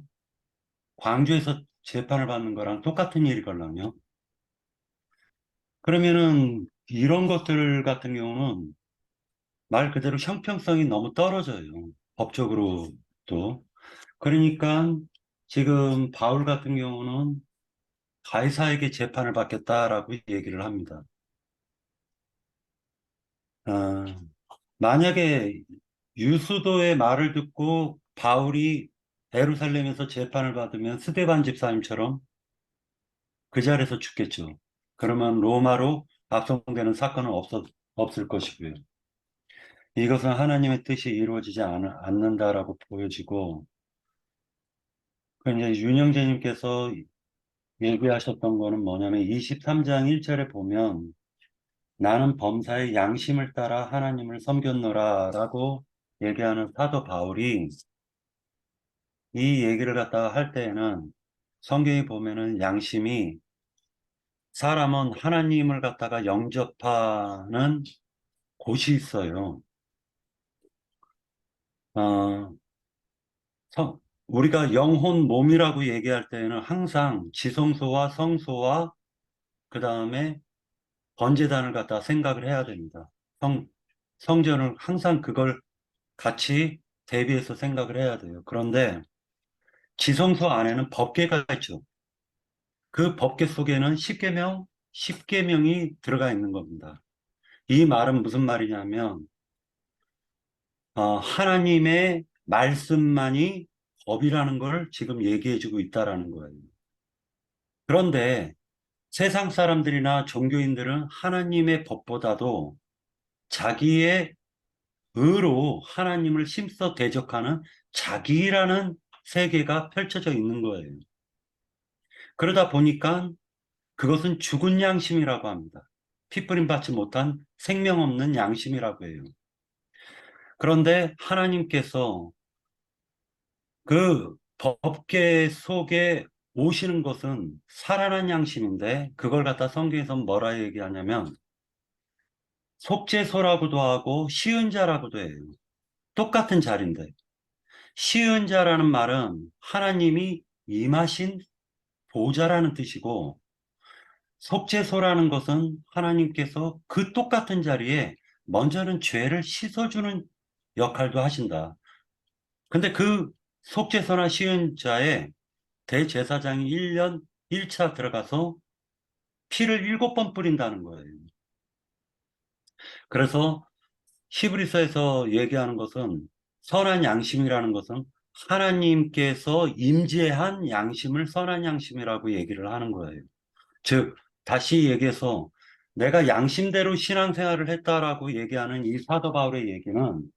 광주에서 재판을 받는 거랑 똑같은 일이걸랑요. 그러면은 이런 것들 같은 경우는 말 그대로 형평성이 너무 떨어져요. 법적으로도. 그러니까 지금 바울 같은 경우는 가이사에게 재판을 받겠다라고 얘기를 합니다. 어, 만약에 유수도의 말을 듣고 바울이 예루살렘에서 재판을 받으면 스데반 집사님처럼 그 자리에서 죽겠죠. 그러면 로마로 압송되는 사건은 없을 것이고요. 이것은 하나님의 뜻이 이루어지지 않는다라고 보여지고, 이제 윤영재님께서 얘기하셨던 거는 뭐냐면 23장 1절에 보면 나는 범사의 양심을 따라 하나님을 섬겼노라 라고 얘기하는 사도 바울이 이 얘기를 갖다가 할 때에는 성경에 보면은 양심이 사람은 하나님을 갖다가 영접하는 곳이 있어요. 어, 우리가 영혼 몸이라고 얘기할 때에는 항상 지성소와 성소와 그 다음에 번제단을 갖다 생각을 해야 됩니다. 성전을 항상 그걸 같이 대비해서 생각을 해야 돼요. 그런데 지성소 안에는 법궤가 있죠. 그 법궤 속에는 십계명이 들어가 있는 겁니다. 이 말은 무슨 말이냐면 하나님의 말씀만이 법이라는 걸 지금 얘기해주고 있다라는 거예요. 그런데 세상 사람들이나 종교인들은 하나님의 법보다도 자기의 의로 하나님을 힘써 대적하는 자기라는 세계가 펼쳐져 있는 거예요. 그러다 보니까 그것은 죽은 양심이라고 합니다. 피뿌림 받지 못한 생명 없는 양심이라고 해요. 그런데 하나님께서 그 법계 속에 오시는 것은 살아난 양심인데 그걸 갖다 성경에서 뭐라 얘기하냐면 속죄소라고도 하고 시은자라고도 해요. 똑같은 자리인데 시은자라는 말은 하나님이 임하신 보좌라는 뜻이고 속죄소라는 것은 하나님께서 그 똑같은 자리에 먼저는 죄를 씻어주는 역할도 하신다. 근데 그 속죄소나 시은자에 대제사장이 1년 1차 들어가서 피를 7번 뿌린다는 거예요. 그래서 히브리서에서 얘기하는 것은 선한 양심이라는 것은 하나님께서 임재한 양심을 선한 양심이라고 얘기를 하는 거예요. 즉, 다시 얘기해서 내가 양심대로 신앙생활을 했다라고 얘기하는 이 사도 바울의 얘기는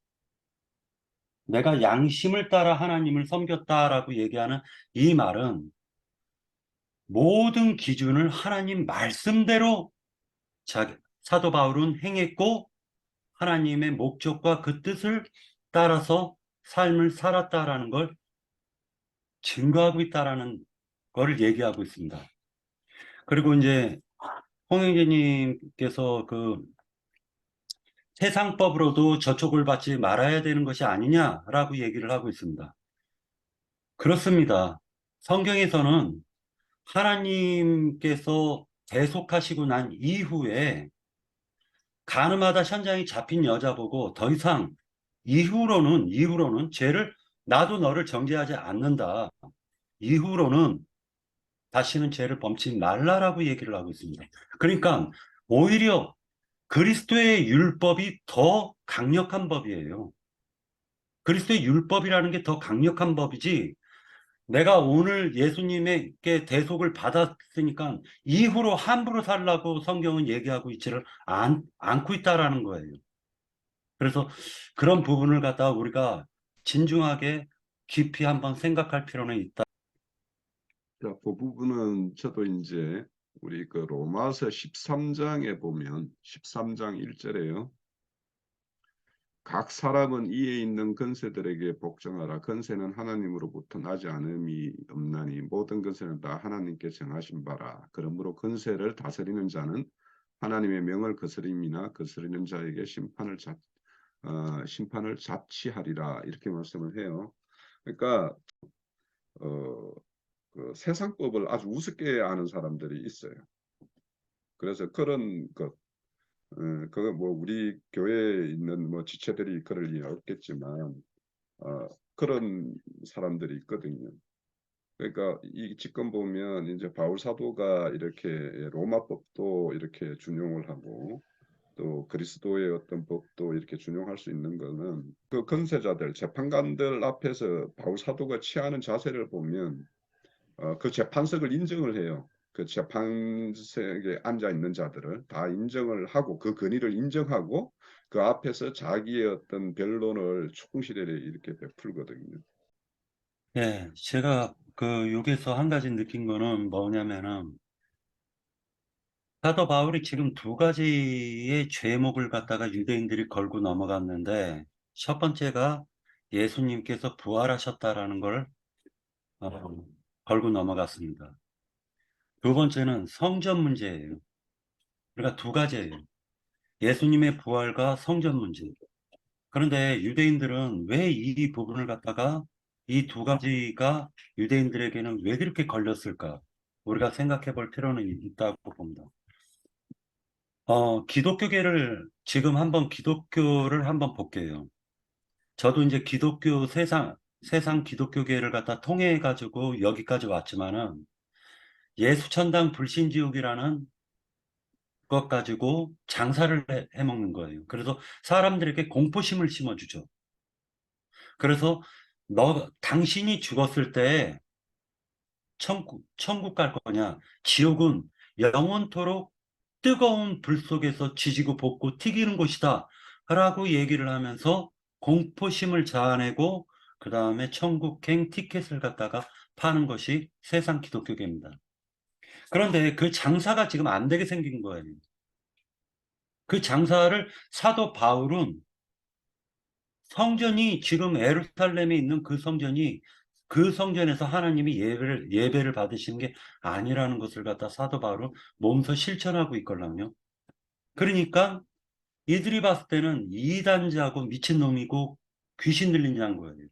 내가 양심을 따라 하나님을 섬겼다라고 얘기하는 이 말은 모든 기준을 하나님 말씀대로 사도 바울은 행했고 하나님의 목적과 그 뜻을 따라서 삶을 살았다라는 걸 증거하고 있다라는 걸 얘기하고 있습니다. 그리고 이제 홍영재님께서 그 세상법으로도 저촉을 받지 말아야 되는 것이 아니냐라고 얘기를 하고 있습니다. 그렇습니다. 성경에서는 하나님께서 대속하시고 난 이후에 가늠하다 현장에 잡힌 여자 보고 더 이상 이후로는 죄를 나도 너를 정죄하지 않는다. 이후로는 다시는 죄를 범치 말라라고 얘기를 하고 있습니다. 그러니까 오히려 그리스도의 율법이 더 강력한 법이에요. 그리스도의 율법이라는 게 더 강력한 법이지 내가 오늘 예수님에게 대속을 받았으니까 이후로 함부로 살라고 성경은 얘기하고 있지를 않고 있다라는 거예요. 그래서 그런 부분을 갖다가 우리가 진중하게 깊이 한번 생각할 필요는 있다. 자, 그 부분은 저도 이제 우리 그 로마서 13장에 보면 13장 1절에요. 각 사람은 이에 있는 권세들에게 복종하라. 권세는 하나님으로부터 나지 않음이 없나니 모든 권세는 다 하나님께 정하신 바라. 그러므로 권세를 다스리는 자는 하나님의 명을 거스림이나 거스리는 자에게 심판을 자치하리라. 이렇게 말씀을 해요. 그러니까 그 세상법을 아주 우습게 아는 사람들이 있어요. 그래서 그런 것, 그거 뭐 우리 교회에 있는 뭐 지체들이 그럴 리 없겠지만 그런 사람들이 있거든요. 그러니까 이 지금 보면 이제 바울 사도가 이렇게 로마법도 이렇게 준용을 하고 또 그리스도의 어떤 법도 이렇게 준용할 수 있는 거는 그 권세자들, 재판관들 앞에서 바울 사도가 취하는 자세를 보면 그 재판석을 인정을 해요. 그 재판석에 앉아 있는 자들을 다 인정을 하고 그 권위를 인정하고 그 앞에서 자기의 어떤 변론을 충실히 이렇게 베풀거든요. 예, 제가 여기서 한 가지 느낀 거는 뭐냐면은, 사도 바울이 지금 두 가지의 죄목을 갖다가 유대인들이 걸고 넘어갔는데, 첫 번째가 예수님께서 부활하셨다라는 걸 어, 걸고 넘어갔습니다. 두 번째는 성전 문제예요. 그러니까 두 가지예요. 예수님의 부활과 성전 문제. 그런데 유대인들은 왜 이 부분을 갖다가 이 두 가지가 유대인들에게는 왜 그렇게 걸렸을까? 우리가 생각해 볼 필요는 있다고 봅니다. 기독교계를 지금 한번 기독교를 한번 볼게요. 저도 이제 기독교 세상 기독교계를 갖다 통해 가지고 여기까지 왔지만은 예수천당 불신지옥이라는 것 가지고 장사를 해먹는 거예요. 그래서 사람들에게 공포심을 심어주죠. 그래서 당신이 죽었을 때 천국 갈 거냐? 지옥은 영원토록 뜨거운 불 속에서 지지고 볶고 튀기는 곳이다. 라고 얘기를 하면서 공포심을 자아내고 그 다음에 천국행 티켓을 갖다가 파는 것이 세상 기독교계입니다. 그런데 그 장사가 지금 안 되게 생긴 거예요. 그 장사를 사도 바울은 성전이 지금 예루살렘에 있는 그 성전이 그 성전에서 하나님이 예배를 받으시는 게 아니라는 것을 갖다 사도 바울은 몸소 실천하고 있걸랑요. 그러니까 이들이 봤을 때는 이단자고 미친놈이고 귀신 들린 자인 거예요.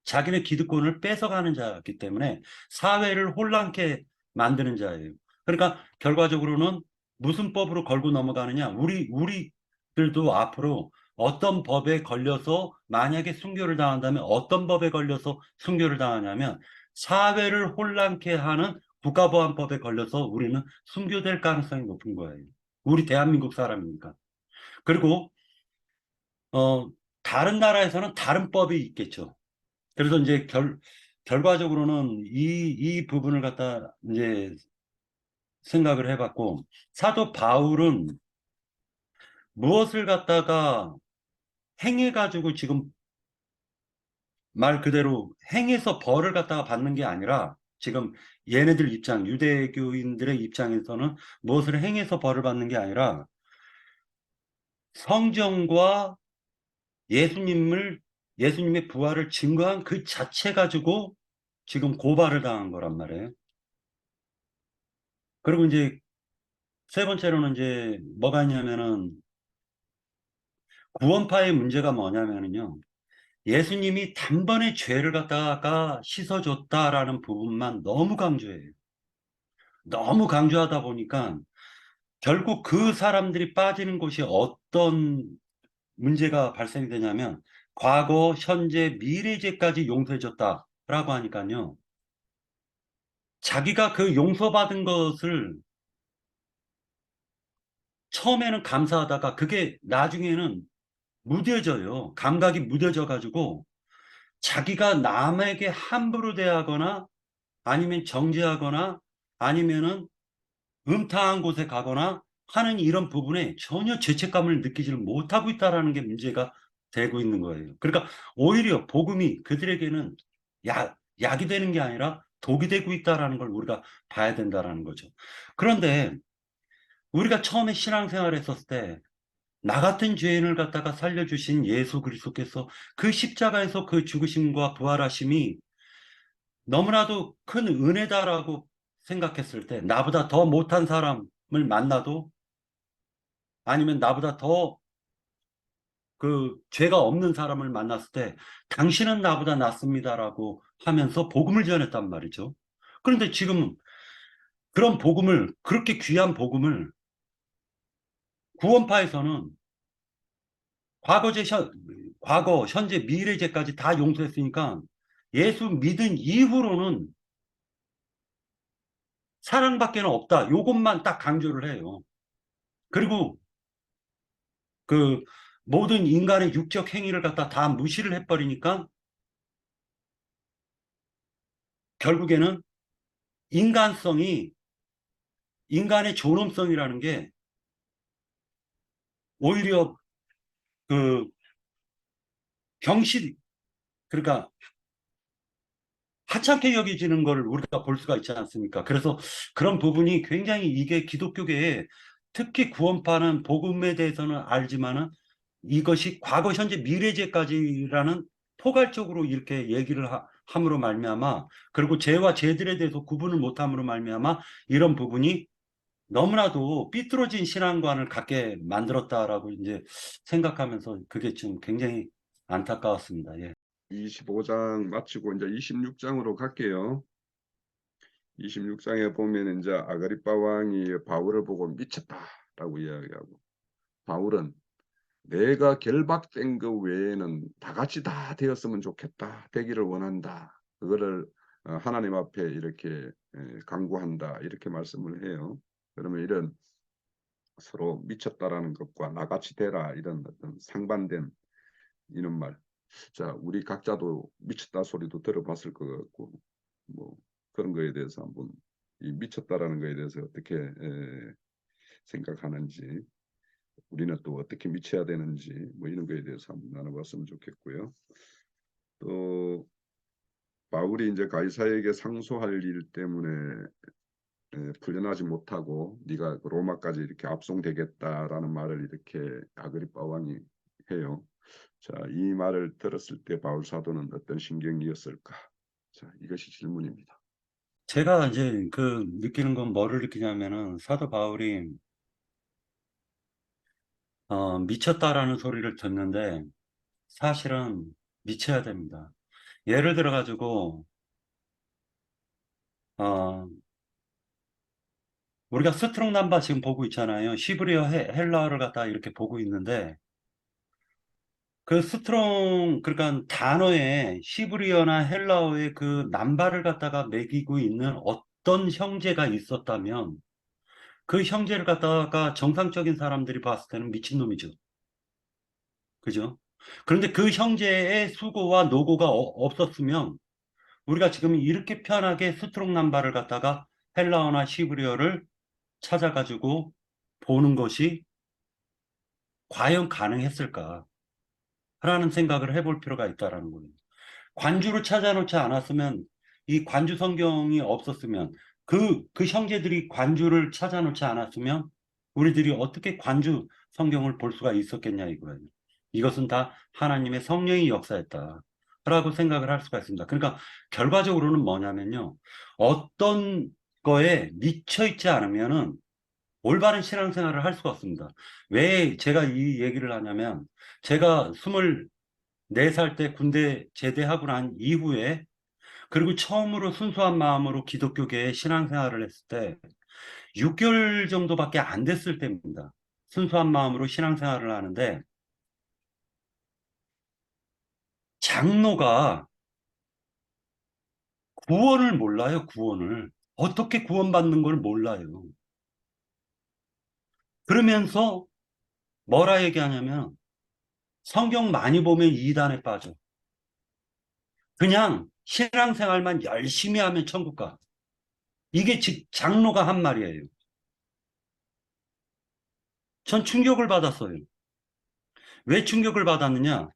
자기네 기득권을 뺏어가는 자이기 때문에 사회를 혼란케 만드는 자예요. 그러니까 결과적으로는 무슨 법으로 걸고 넘어가느냐? 우리들도 앞으로 어떤 법에 걸려서 만약에 순교를 당한다면 어떤 법에 걸려서 순교를 당하냐면 사회를 혼란케 하는 국가보안법에 걸려서 우리는 순교될 가능성이 높은 거예요. 우리 대한민국 사람이니까. 그리고 어, 다른 나라에서는 다른 법이 있겠죠. 그래서 이제 결과적으로는 이 부분을 갖다 이제 생각을 해봤고, 사도 바울은 무엇을 갖다가 행해가지고 지금 말 그대로 행해서 벌을 갖다가 받는 게 아니라 지금 얘네들 유대교인들의 입장에서는 무엇을 행해서 벌을 받는 게 아니라 성경과 예수님의 부활을 증거한 그 자체 가지고 지금 고발을 당한 거란 말이에요. 그리고 이제 세 번째로는 이제 뭐가 있냐면은 구원파의 문제가 뭐냐면은요. 예수님이 단번에 죄를 갖다가 씻어줬다라는 부분만 너무 강조해요. 너무 강조하다 보니까 결국 그 사람들이 빠지는 곳이 어떤 문제가 발생이 되냐면 과거, 현재, 미래죄까지 용서해줬다라고 하니까요. 자기가 그 용서받은 것을 처음에는 감사하다가 그게 나중에는 무뎌져요. 감각이 무뎌져 가지고 자기가 남에게 함부로 대하거나 아니면 정죄하거나 아니면은 음탕한 곳에 가거나 하는 이런 부분에 전혀 죄책감을 느끼지를 못하고 있다라는 게 문제가 되고 있는 거예요. 그러니까 오히려 복음이 그들에게는 약이 되는 게 아니라 독이 되고 있다라는 걸 우리가 봐야 된다라는 거죠. 그런데 우리가 처음에 신앙생활 했었을 때 나 같은 죄인을 갖다가 살려주신 예수 그리스도께서 그 십자가에서 그 죽으심과 부활하심이 너무나도 큰 은혜다라고 생각했을 때 나보다 더 못한 사람을 만나도 아니면 나보다 더 그 죄가 없는 사람을 만났을 때 당신은 나보다 낫습니다라고 하면서 복음을 전했단 말이죠. 그런데 지금 그런 복음을 그렇게 귀한 복음을 구원파에서는 과거제, 과거, 현재, 미래제까지 다 용서했으니까 예수 믿은 이후로는 사랑밖에는 없다. 요것만 딱 강조를 해요. 그리고 그 모든 인간의 육적 행위를 갖다 다 무시를 해버리니까 결국에는 인간성이, 인간의 존엄성이라는 게 오히려 그 병실, 그러니까 하찮게 여겨지는 걸 우리가 볼 수가 있지 않습니까? 그래서 그런 부분이 굉장히 이게 기독교계에 특히 구원파는 복음에 대해서는 알지만은 이것이 과거, 현재, 미래제까지라는 포괄적으로 이렇게 얘기를 함으로 말미암아 그리고 죄와 죄들에 대해서 구분을 못함으로 말미암아 이런 부분이 너무나도 삐뚤어진 신앙관을 갖게 만들었다라고 이제 생각하면서 그게 좀 굉장히 안타까웠습니다. 예. 25장 마치고 이제 26장으로 갈게요. 26장에 보면 이제 아그리빠 왕이 바울을 보고 미쳤다라고 이야기하고, 바울은 내가 결박된 그 외에는 다 같이 다 되었으면 좋겠다, 되기를 원한다, 그거를 하나님 앞에 이렇게 간구한다, 이렇게 말씀을 해요. 그러면 이런 서로 미쳤다라는 것과 나같이 되라, 이런 어떤 상반된 이런 말, 자, 우리 각자도 미쳤다 소리도 들어봤을 것 같고, 뭐 그런 거에 대해서 한번 이 미쳤다라는 거에 대해서 어떻게 생각하는지, 우리는 또 어떻게 미쳐야 되는지, 뭐 이런 거에 대해서 한번 나눠봤으면 좋겠고요. 또 바울이 이제 가이사에게 상소할 일 때문에 풀려나지 못하고 네가 로마까지 이렇게 압송되겠다라는 말을 이렇게 아그리빠 왕이 해요. 자, 이 말을 들었을 때 바울 사도는 어떤 심경이었을까? 자, 이것이 질문입니다. 제가 이제 그 느끼는 건 뭐를 느끼냐면은 사도 바울이 미쳤다라는 소리를 듣는데 사실은 미쳐야 됩니다. 예를 들어 가지고 우리가 스트롱 남바 지금 보고 있잖아요. 시브리어 헬라어를 갖다 이렇게 보고 있는데 그 스트롱 그러니까 단어에 시브리어나 헬라어의 그 남바를 갖다가 매기고 있는 어떤 형제가 있었다면 그 형제를 갖다가 정상적인 사람들이 봤을 때는 미친놈이죠. 그죠? 그런데 그 형제의 수고와 노고가 없었으면 우리가 지금 이렇게 편하게 스트롱 남바를 갖다가 헬라어나 시브리어를 찾아가지고 보는 것이 과연 가능했을까? 라는 생각을 해볼 필요가 있다라는 거예요. 관주를 찾아놓지 않았으면, 이 관주 성경이 없었으면, 그 형제들이 관주를 찾아놓지 않았으면, 우리들이 어떻게 관주 성경을 볼 수가 있었겠냐 이거예요. 이것은 다 하나님의 성령의 역사였다. 라고 생각을 할 수가 있습니다. 그러니까 결과적으로는 뭐냐면요. 어떤 거에 미쳐있지 않으면은 올바른 신앙생활을 할 수가 없습니다. 왜 제가 이 얘기를 하냐면, 제가 24살 때 군대 제대하고 난 이후에 그리고 처음으로 순수한 마음으로 기독교계에 신앙생활을 했을 때 6개월 정도밖에 안 됐을 때입니다. 순수한 마음으로 신앙생활을 하는데 장로가 구원을 몰라요. 구원을. 어떻게 구원받는 걸 몰라요. 그러면서 뭐라 얘기하냐면 성경 많이 보면 이단에 빠져. 그냥 신앙생활만 열심히 하면 천국 가. 이게 즉 장로가 한 말이에요. 전 충격을 받았어요. 왜 충격을 받았느냐?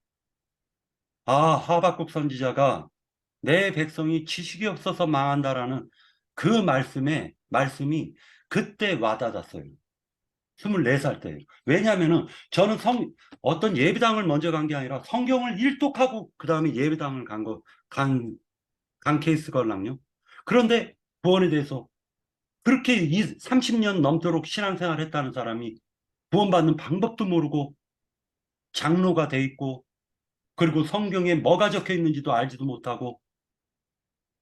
아, 하박국 선지자가 내 백성이 지식이 없어서 망한다라는 그 말씀이 그때 와닿았어요. 24살 때. 왜냐하면은 저는 어떤 예배당을 먼저 간 게 아니라 성경을 일독하고 그 다음에 예배당을 간 케이스걸랑요. 그런데 구원에 대해서 그렇게 30년 넘도록 신앙생활 했다는 사람이 구원받는 방법도 모르고 장로가 돼 있고 그리고 성경에 뭐가 적혀 있는지도 알지도 못하고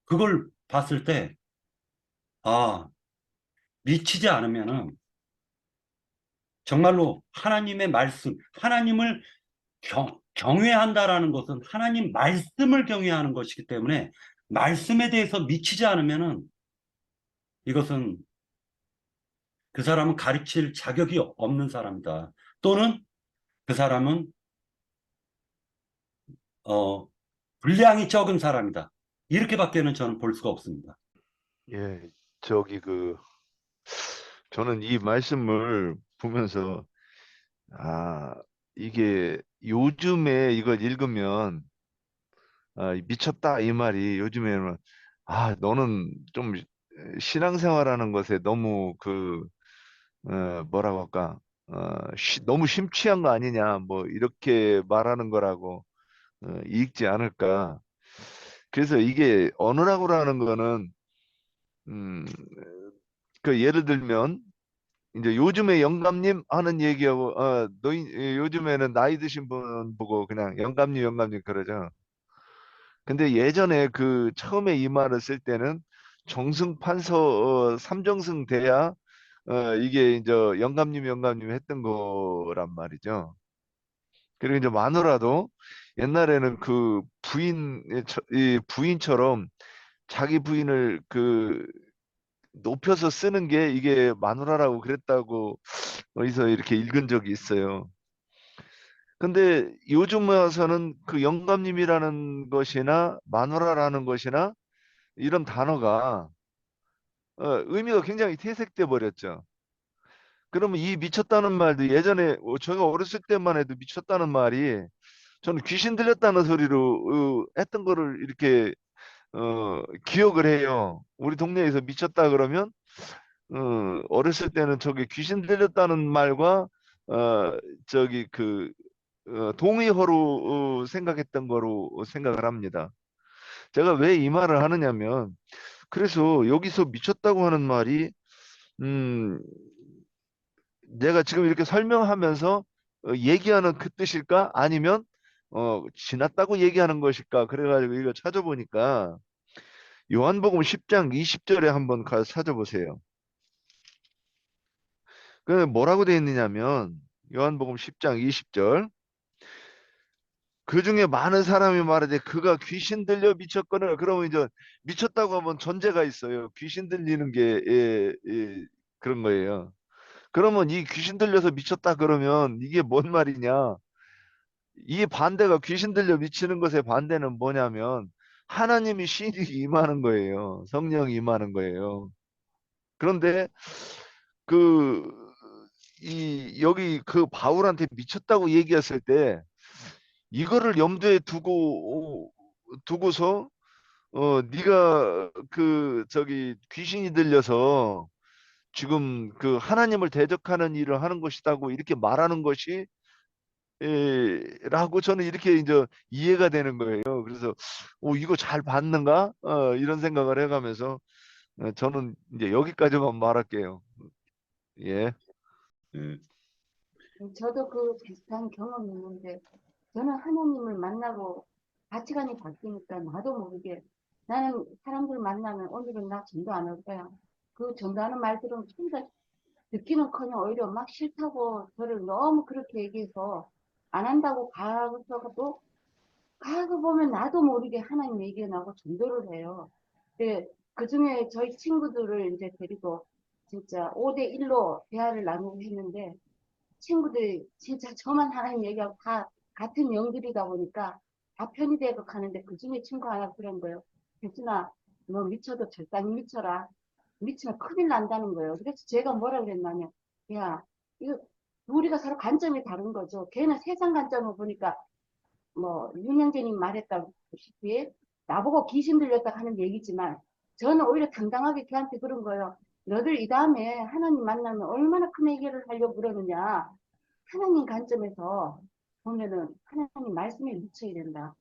그걸 봤을 때 아, 미치지 않으면은 정말로 하나님의 말씀, 하나님을 경외한다라는 것은 하나님 말씀을 경외하는 것이기 때문에 말씀에 대해서 미치지 않으면은 이것은 그 사람은 가르칠 자격이 없는 사람이다. 또는 그 사람은 분량이 적은 사람이다. 이렇게밖에는 저는 볼 수가 없습니다. 예, 저기 저는 이 말씀을 보면서 이게 요즘에 이걸 읽으면 미쳤다 이 말이 요즘에는 너는 좀 신앙생활하는 것에 너무 뭐라고 할까, 너무 심취한 거 아니냐, 뭐, 이렇게 말하는 거라고, 읽지 않을까. 그래서 이게 언어라고라는 거는, 음, 예를 들면, 이제 요즘에 영감님 하는 얘기하고, 요즘에는 나이 드신 분 보고 그냥 영감님, 영감님 그러죠. 근데 예전에 처음에 이 말을 쓸 때는 정승판서 삼정승 돼야 이게 이제 영감님 영감님 했던 거란 말이죠. 그리고 이제 마누라도 옛날에는 이 부인처럼 자기 부인을 높여서 쓰는 게 이게 마누라라고 그랬다고 어디서 이렇게 읽은 적이 있어요. 근데 요즘 와서는 영감님이라는 것이나 마누라라는 것이나 이런 단어가 의미가 굉장히 퇴색돼 버렸죠. 그러면 이 미쳤다는 말도 예전에 제가 어렸을 때만 해도 미쳤다는 말이 저는 귀신 들렸다는 소리로 했던 거를 이렇게 기억을 해요. 우리 동네에서 미쳤다 그러면 어렸을 때는 저기 귀신 들렸다는 말과 저기 동의어로 생각했던 거로 생각을 합니다. 제가 왜 이 말을 하느냐면 그래서 여기서 미쳤다고 하는 말이 음, 내가 지금 이렇게 설명하면서 얘기하는 그 뜻일까? 아니면 지났다고 얘기하는 것일까? 그래가지고 이거 찾아보니까 요한복음 10장 20절에 한번 가서 찾아보세요. 그 뭐라고 되어 있느냐면 요한복음 10장 20절 그 중에 많은 사람이 말하되 그가 귀신 들려 미쳤거늘 그러면 이제 미쳤다고 하면 전제가 있어요. 귀신 들리는 게 그런 거예요. 그러면 이 귀신 들려서 미쳤다 그러면 이게 뭔 말이냐? 이 반대가 귀신 들려 미치는 것의 반대는 뭐냐면 하나님이 신이 임하는 거예요. 성령이 임하는 거예요. 그런데 그 여기 바울한테 미쳤다고 얘기했을 때 이거를 염두에 두고서 네가 저기 귀신이 들려서 지금 하나님을 대적하는 일을 하는 것이다고 이렇게 말하는 것이 라고 저는 이렇게 이제 이해가 되는 거예요. 그래서 이거 잘 봤는가? 이런 생각을 해가면서 저는 이제 여기까지만 말할게요. 예. 예, 저도 그 비슷한 경험이 있는데, 저는 하나님을 만나고 가치관이 바뀌니까 나도 모르게 나는 사람들 만나면 오늘은 나 전도 안 할 거야. 그 전도하는 말 들으면 진짜 듣기는커녕 오히려 막 싫다고 저를 너무 그렇게 얘기해서 안 한다고 가서도 가고 보면 나도 모르게 하나님 얘기가 나고 전도를 해요. 그 중에 저희 친구들을 이제 데리고 진짜 5대1로 대화를 나누고 했는데 친구들이 진짜 저만 하나님 얘기하고 다 같은 영들이다 보니까 다 편이 되고 가는데 그 중에 친구 하나 그런 거예요. 혜진아, 너 미쳐도 절단히 미쳐라. 미치면 큰일 난다는 거예요. 그래서 제가 뭐라 그랬냐면, 야, 이거 우리가 서로 관점이 다른 거죠. 걔는 세상 관점을 보니까 뭐 윤영재님 말했다시피 나보고 귀신 들렸다 하는 얘기지만 저는 오히려 당당하게 걔한테 그런 거예요. 너들 이 다음에 하나님 만나면 얼마나 큰 얘기를 하려고 그러느냐. 하나님 관점에서 보면은 하나님 말씀에 미쳐야 된다.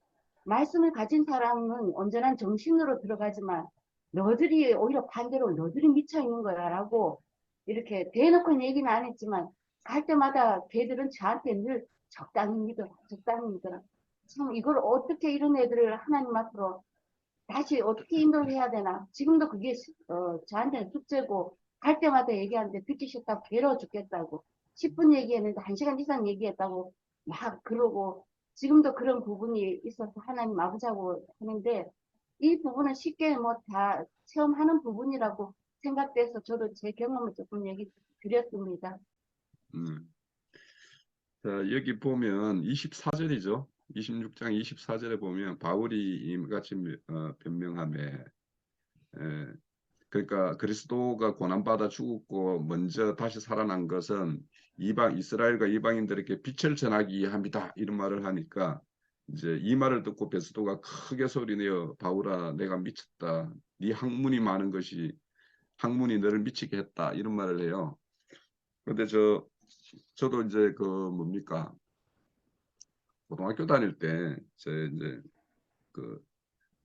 말씀을 가진 사람은 온전한 정신으로 들어가지만 너들이 오히려 반대로 너들이 미쳐 있는 거야라고 이렇게 대놓고 얘기는 안 했지만 갈 때마다 걔들은 저한테 늘 적당히 믿어라, 적당히 믿어라. 참 이걸 어떻게 이런 애들을 하나님 앞으로 다시 어떻게 인도를 해야 되나. 지금도 그게 저한테는 숙제고 갈 때마다 얘기하는데 듣기 싫다고 괴로워 죽겠다고 10분 얘기했는데 1시간 이상 얘기했다고 막 그러고 지금도 그런 부분이 있어서 하나님 아버지하고 하는데 이 부분은 쉽게 뭐 다 체험하는 부분이라고 생각돼서 저도 제 경험을 조금 얘기 드렸습니다. 음. 자, 여기 보면 24절이죠. 26장 24절에 보면 바울이 이같이 변명하며 그러니까 그리스도가 고난받아 죽었고 먼저 다시 살아난 것은 이스라엘과 이방인들에게 빛을 전하기 위함이다 이런 말을 하니까 이제 이 말을 듣고 베스도가 크게 소리내어 바울아 내가 미쳤다. 네 학문이 많은 것이 학문이 너를 미치게 했다. 이런 말을 해요. 근데 저도 이제 그 뭡니까 고등학교 다닐 때 제 이제 그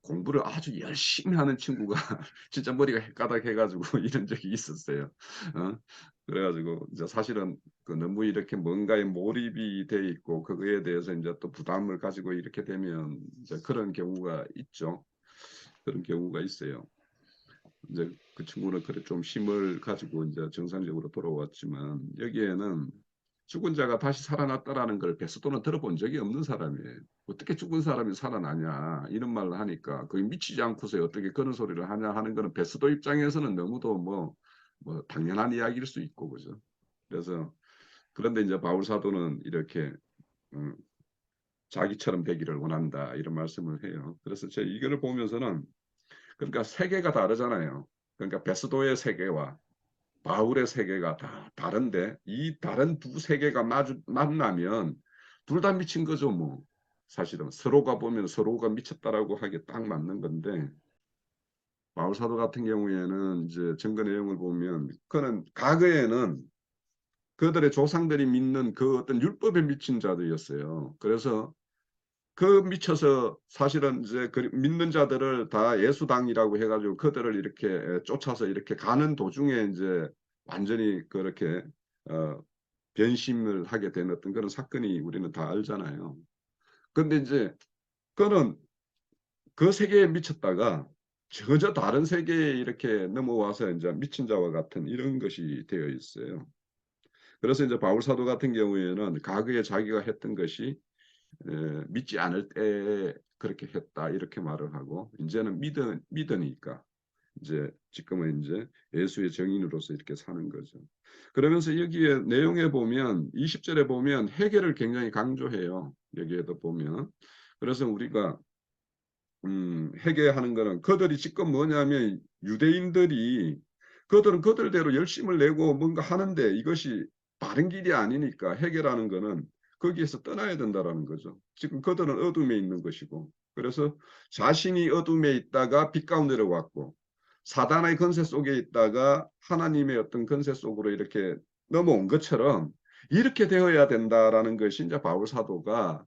공부를 아주 열심히 하는 친구가 진짜 머리가 헷가닥해가지고 이런 적이 있었어요. 어? 그래가지고 이제 사실은 그 너무 이렇게 뭔가에 몰입이 돼 있고 그거에 대해서 이제 또 부담을 가지고 이렇게 되면 이제 그런 경우가 있죠. 그런 경우가 있어요. 이제 그 친구는 그래 좀 힘을 가지고 이제 정상적으로 돌아왔지만 여기에는 죽은 자가 다시 살아났다라는 걸 베스도는 들어본 적이 없는 사람이에요. 어떻게 죽은 사람이 살아나냐 이런 말을 하니까 거의 미치지 않고서 어떻게 그런 소리를 하냐 하는 거는 베스도 입장에서는 너무도 뭐 당연한 이야기일 수 있고 그죠. 그래서 그런데 이제 바울 사도는 이렇게 음, 자기처럼 되기를 원한다 이런 말씀을 해요. 그래서 제 이거를 보면서는 그러니까 세계가 다르잖아요. 그러니까 베스도의 세계와 바울의 세계가 다 다른데 이 다른 두 세계가 만나면 둘 다 미친 거죠, 뭐. 사실은 서로가 보면 서로가 미쳤다라고 하기에 딱 맞는 건데 바울 사도 같은 경우에는 이제 증거 내용을 보면 그는 과거에는 그들의 조상들이 믿는 그 어떤 율법에 미친 자들이었어요. 그래서 그 미쳐서 사실은 이제 그 믿는 자들을 다 예수당이라고 해가지고 그들을 이렇게 쫓아서 이렇게 가는 도중에 이제 완전히 그렇게 어, 변심을 하게 된 어떤 그런 사건이 우리는 다 알잖아요. 근데 이제 그는 그 세계에 미쳤다가 전혀 다른 세계에 이렇게 넘어와서 이제 미친 자와 같은 이런 것이 되어 있어요. 그래서 이제 바울 사도 같은 경우에는 과거에 자기가 했던 것이 믿지 않을 때 그렇게 했다 이렇게 말을 하고 이제는 믿으니까 이제 지금은 이제 예수의 증인으로서 이렇게 사는 거죠. 그러면서 여기에 내용에 보면 20절에 보면 회개를 굉장히 강조해요. 여기에도 보면 그래서 우리가 회개하는 거는 그들이 지금 뭐냐면 유대인들이 그들은 그들대로 열심을 내고 뭔가 하는데 이것이 바른 길이 아니니까 회개라는 거는 거기에서 떠나야 된다라는 거죠. 지금 그들은 어둠에 있는 것이고 그래서 자신이 어둠에 있다가 빛 가운데로 왔고 사단의 권세 속에 있다가 하나님의 어떤 권세 속으로 이렇게 넘어온 것처럼 이렇게 되어야 된다라는 것이 이제 바울 사도가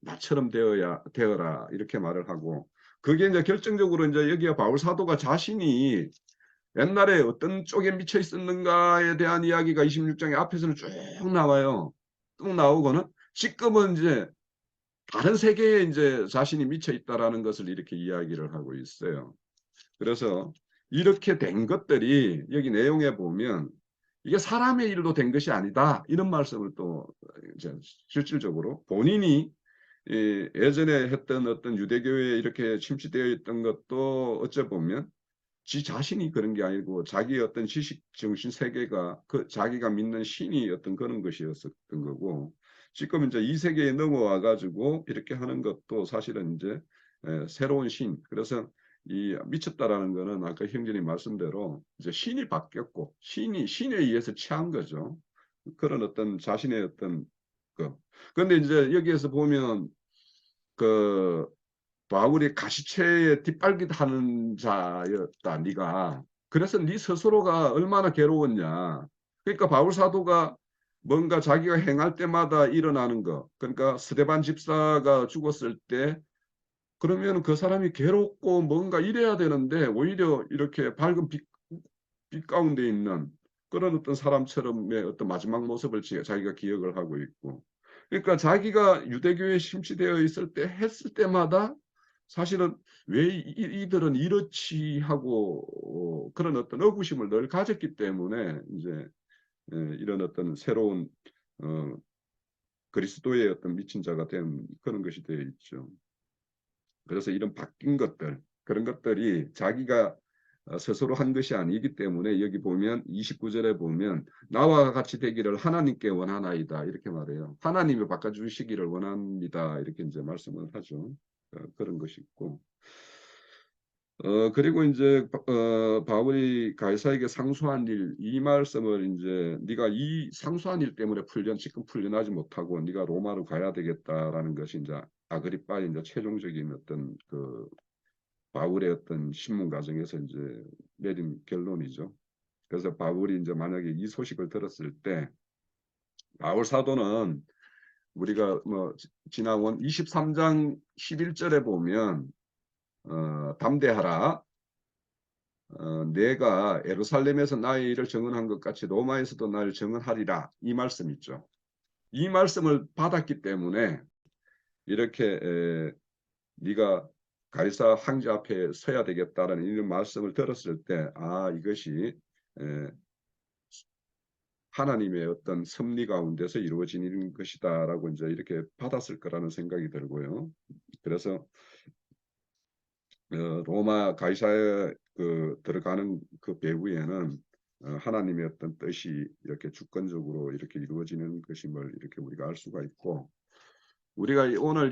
나처럼 되어라 이렇게 말을 하고 그게 이제 결정적으로 이제 여기에 바울 사도가 자신이 옛날에 어떤 쪽에 미쳐 있었는가에 대한 이야기가 26장의 앞에서는 쭉 나와요. 쭉 나오고는 지금은 이제 다른 세계에 이제 자신이 미쳐 있다라는 것을 이렇게 이야기를 하고 있어요. 그래서 이렇게 된 것들이 여기 내용에 보면 이게 사람의 일로 된 것이 아니다. 이런 말씀을 또 이제 실질적으로 본인이 예전에 했던 어떤 유대교에 이렇게 침투되어 있던 것도 어째 보면 지 자신이 그런 게 아니고 자기의 어떤 지식 정신 세계가 그 자기가 믿는 신이 어떤 그런 것이었었던 거고 지금 이제 이 세계에 넘어와 가지고 이렇게 하는 것도 사실은 이제 새로운 신 그래서 이 미쳤다라는 거는 아까 형제님 말씀대로 이제 신이 바뀌었고 신에 의해서 취한 거죠. 그런 어떤 자신의 어떤 그 그런데 이제 여기에서 보면 그 바울이 가시체에 뒷발깃하는 자였다 네가 그래서 네 스스로가 얼마나 괴로웠냐 그러니까 바울 사도가 뭔가 자기가 행할 때마다 일어나는 거 그러니까 스데반 집사가 죽었을 때 그러면 그 사람이 괴롭고 뭔가 이래야 되는데 오히려 이렇게 밝은 빛 가운데 있는 그런 어떤 사람처럼의 어떤 마지막 모습을 자기가 기억을 하고 있고 그러니까 자기가 유대교에 심취되어 있을 때 했을 때마다 사실은 왜 이들은 이렇지 하고 그런 어떤 의구심을 늘 가졌기 때문에 이제 이런 어떤 새로운 어, 그리스도의 어떤 미친 자가 된 그런 것이 되어 있죠. 그래서 이런 바뀐 것들 그런 것들이 자기가 스스로 한 것이 아니기 때문에 여기 보면 29절에 보면 나와 같이 되기를 하나님께 원하나이다 이렇게 말해요. 하나님이 바꿔주시기를 원합니다 이렇게 이제 말씀을 하죠. 그런 것이 있고 그리고 이제 바울이 가이사에게 상소한 일 이 말씀을 이제 네가 이 상소한 일 때문에 지금 풀려나지 못하고 네가 로마로 가야 되겠다라는 것이 이제 아그리빠의 이제 최종적인 어떤 그 바울의 어떤 신문 과정에서 이제 내린 결론이죠. 그래서 바울이 이제 만약에 이 소식을 들었을 때 바울 사도는 우리가 뭐 지난 23장 11절에 보면 담대하라. 내가 예루살렘에서 나의 일을 증언한 것 같이 로마에서도 나를 증언하리라. 이 말씀 있죠. 이 말씀을 받았기 때문에 이렇게 네가 가이사 황제 앞에 서야 되겠다라는 이런 말씀을 들었을 때 이것이 하나님의 어떤 섭리 가운데서 이루어지는 것이다라고 이제 이렇게 받았을 거라는 생각이 들고요. 그래서 로마 가이사에 들어가는 그 배후에는 하나님의 어떤 뜻이 이렇게 주권적으로 이렇게 이루어지는 것임을 이렇게 우리가 알 수가 있고, 우리가 오늘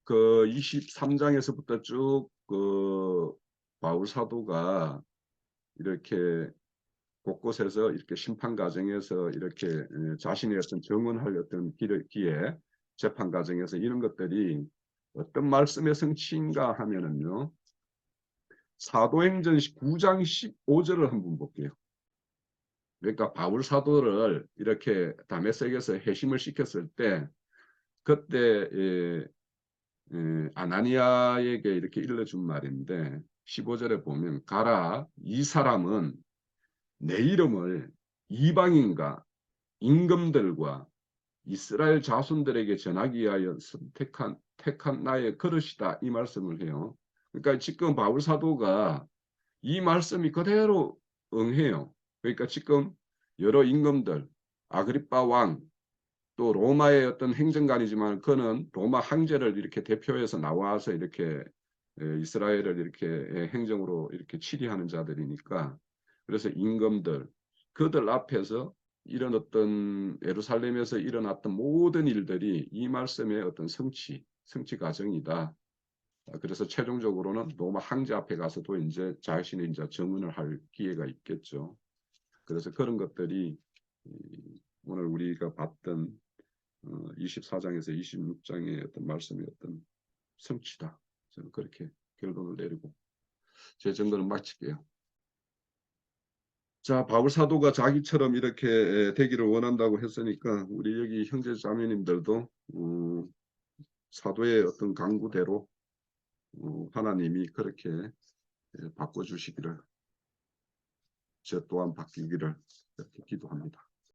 그 23장에서부터 쭉 그 바울 사도가 이렇게 곳곳에서 이렇게 심판 과정에서 이렇게 자신의 어떤 증언할 어떤 기회, 재판 과정에서 이런 것들이 어떤 말씀의 성취인가 하면은요, 사도행전 9장 15절을 한번 볼게요. 그러니까 바울 사도를 이렇게 다메섹에서 회심을 시켰을 때 그때 아나니아에게 이렇게 일러준 말인데 15절에 보면 가라, 이 사람은 내 이름을 이방인과 임금들과 이스라엘 자손들에게 전하기 위하여 택한 나의 그릇이다, 이 말씀을 해요. 그러니까 지금 바울 사도가 이 말씀이 그대로 응해요. 그러니까 지금 여러 임금들, 아그리빠 왕, 또 로마의 어떤 행정관이지만 그는 로마 황제를 이렇게 대표해서 나와서 이렇게 이스라엘을 이렇게 행정으로 이렇게 치리하는 자들이니까, 그래서 임금들, 그들 앞에서 이런 어떤 예루살렘에서 일어났던 모든 일들이 이 말씀의 어떤 성취 과정이다. 그래서 최종적으로는 로마 황제 앞에 가서도 이제 자신의 이제 증언을 할 기회가 있겠죠. 그래서 그런 것들이 오늘 우리가 봤던 24장에서 26장의 어떤 말씀의 어떤 성취다. 저는 그렇게 결론을 내리고 제 증거는 마칠게요. 자, 바울 사도가 자기처럼 이렇게 되기를 원한다고 했으니까 우리 여기 형제 자매님들도 사도의 어떤 강구대로 하나님이 그렇게 바꿔주시기를, 저 또한 바뀌기를 이렇게 기도합니다.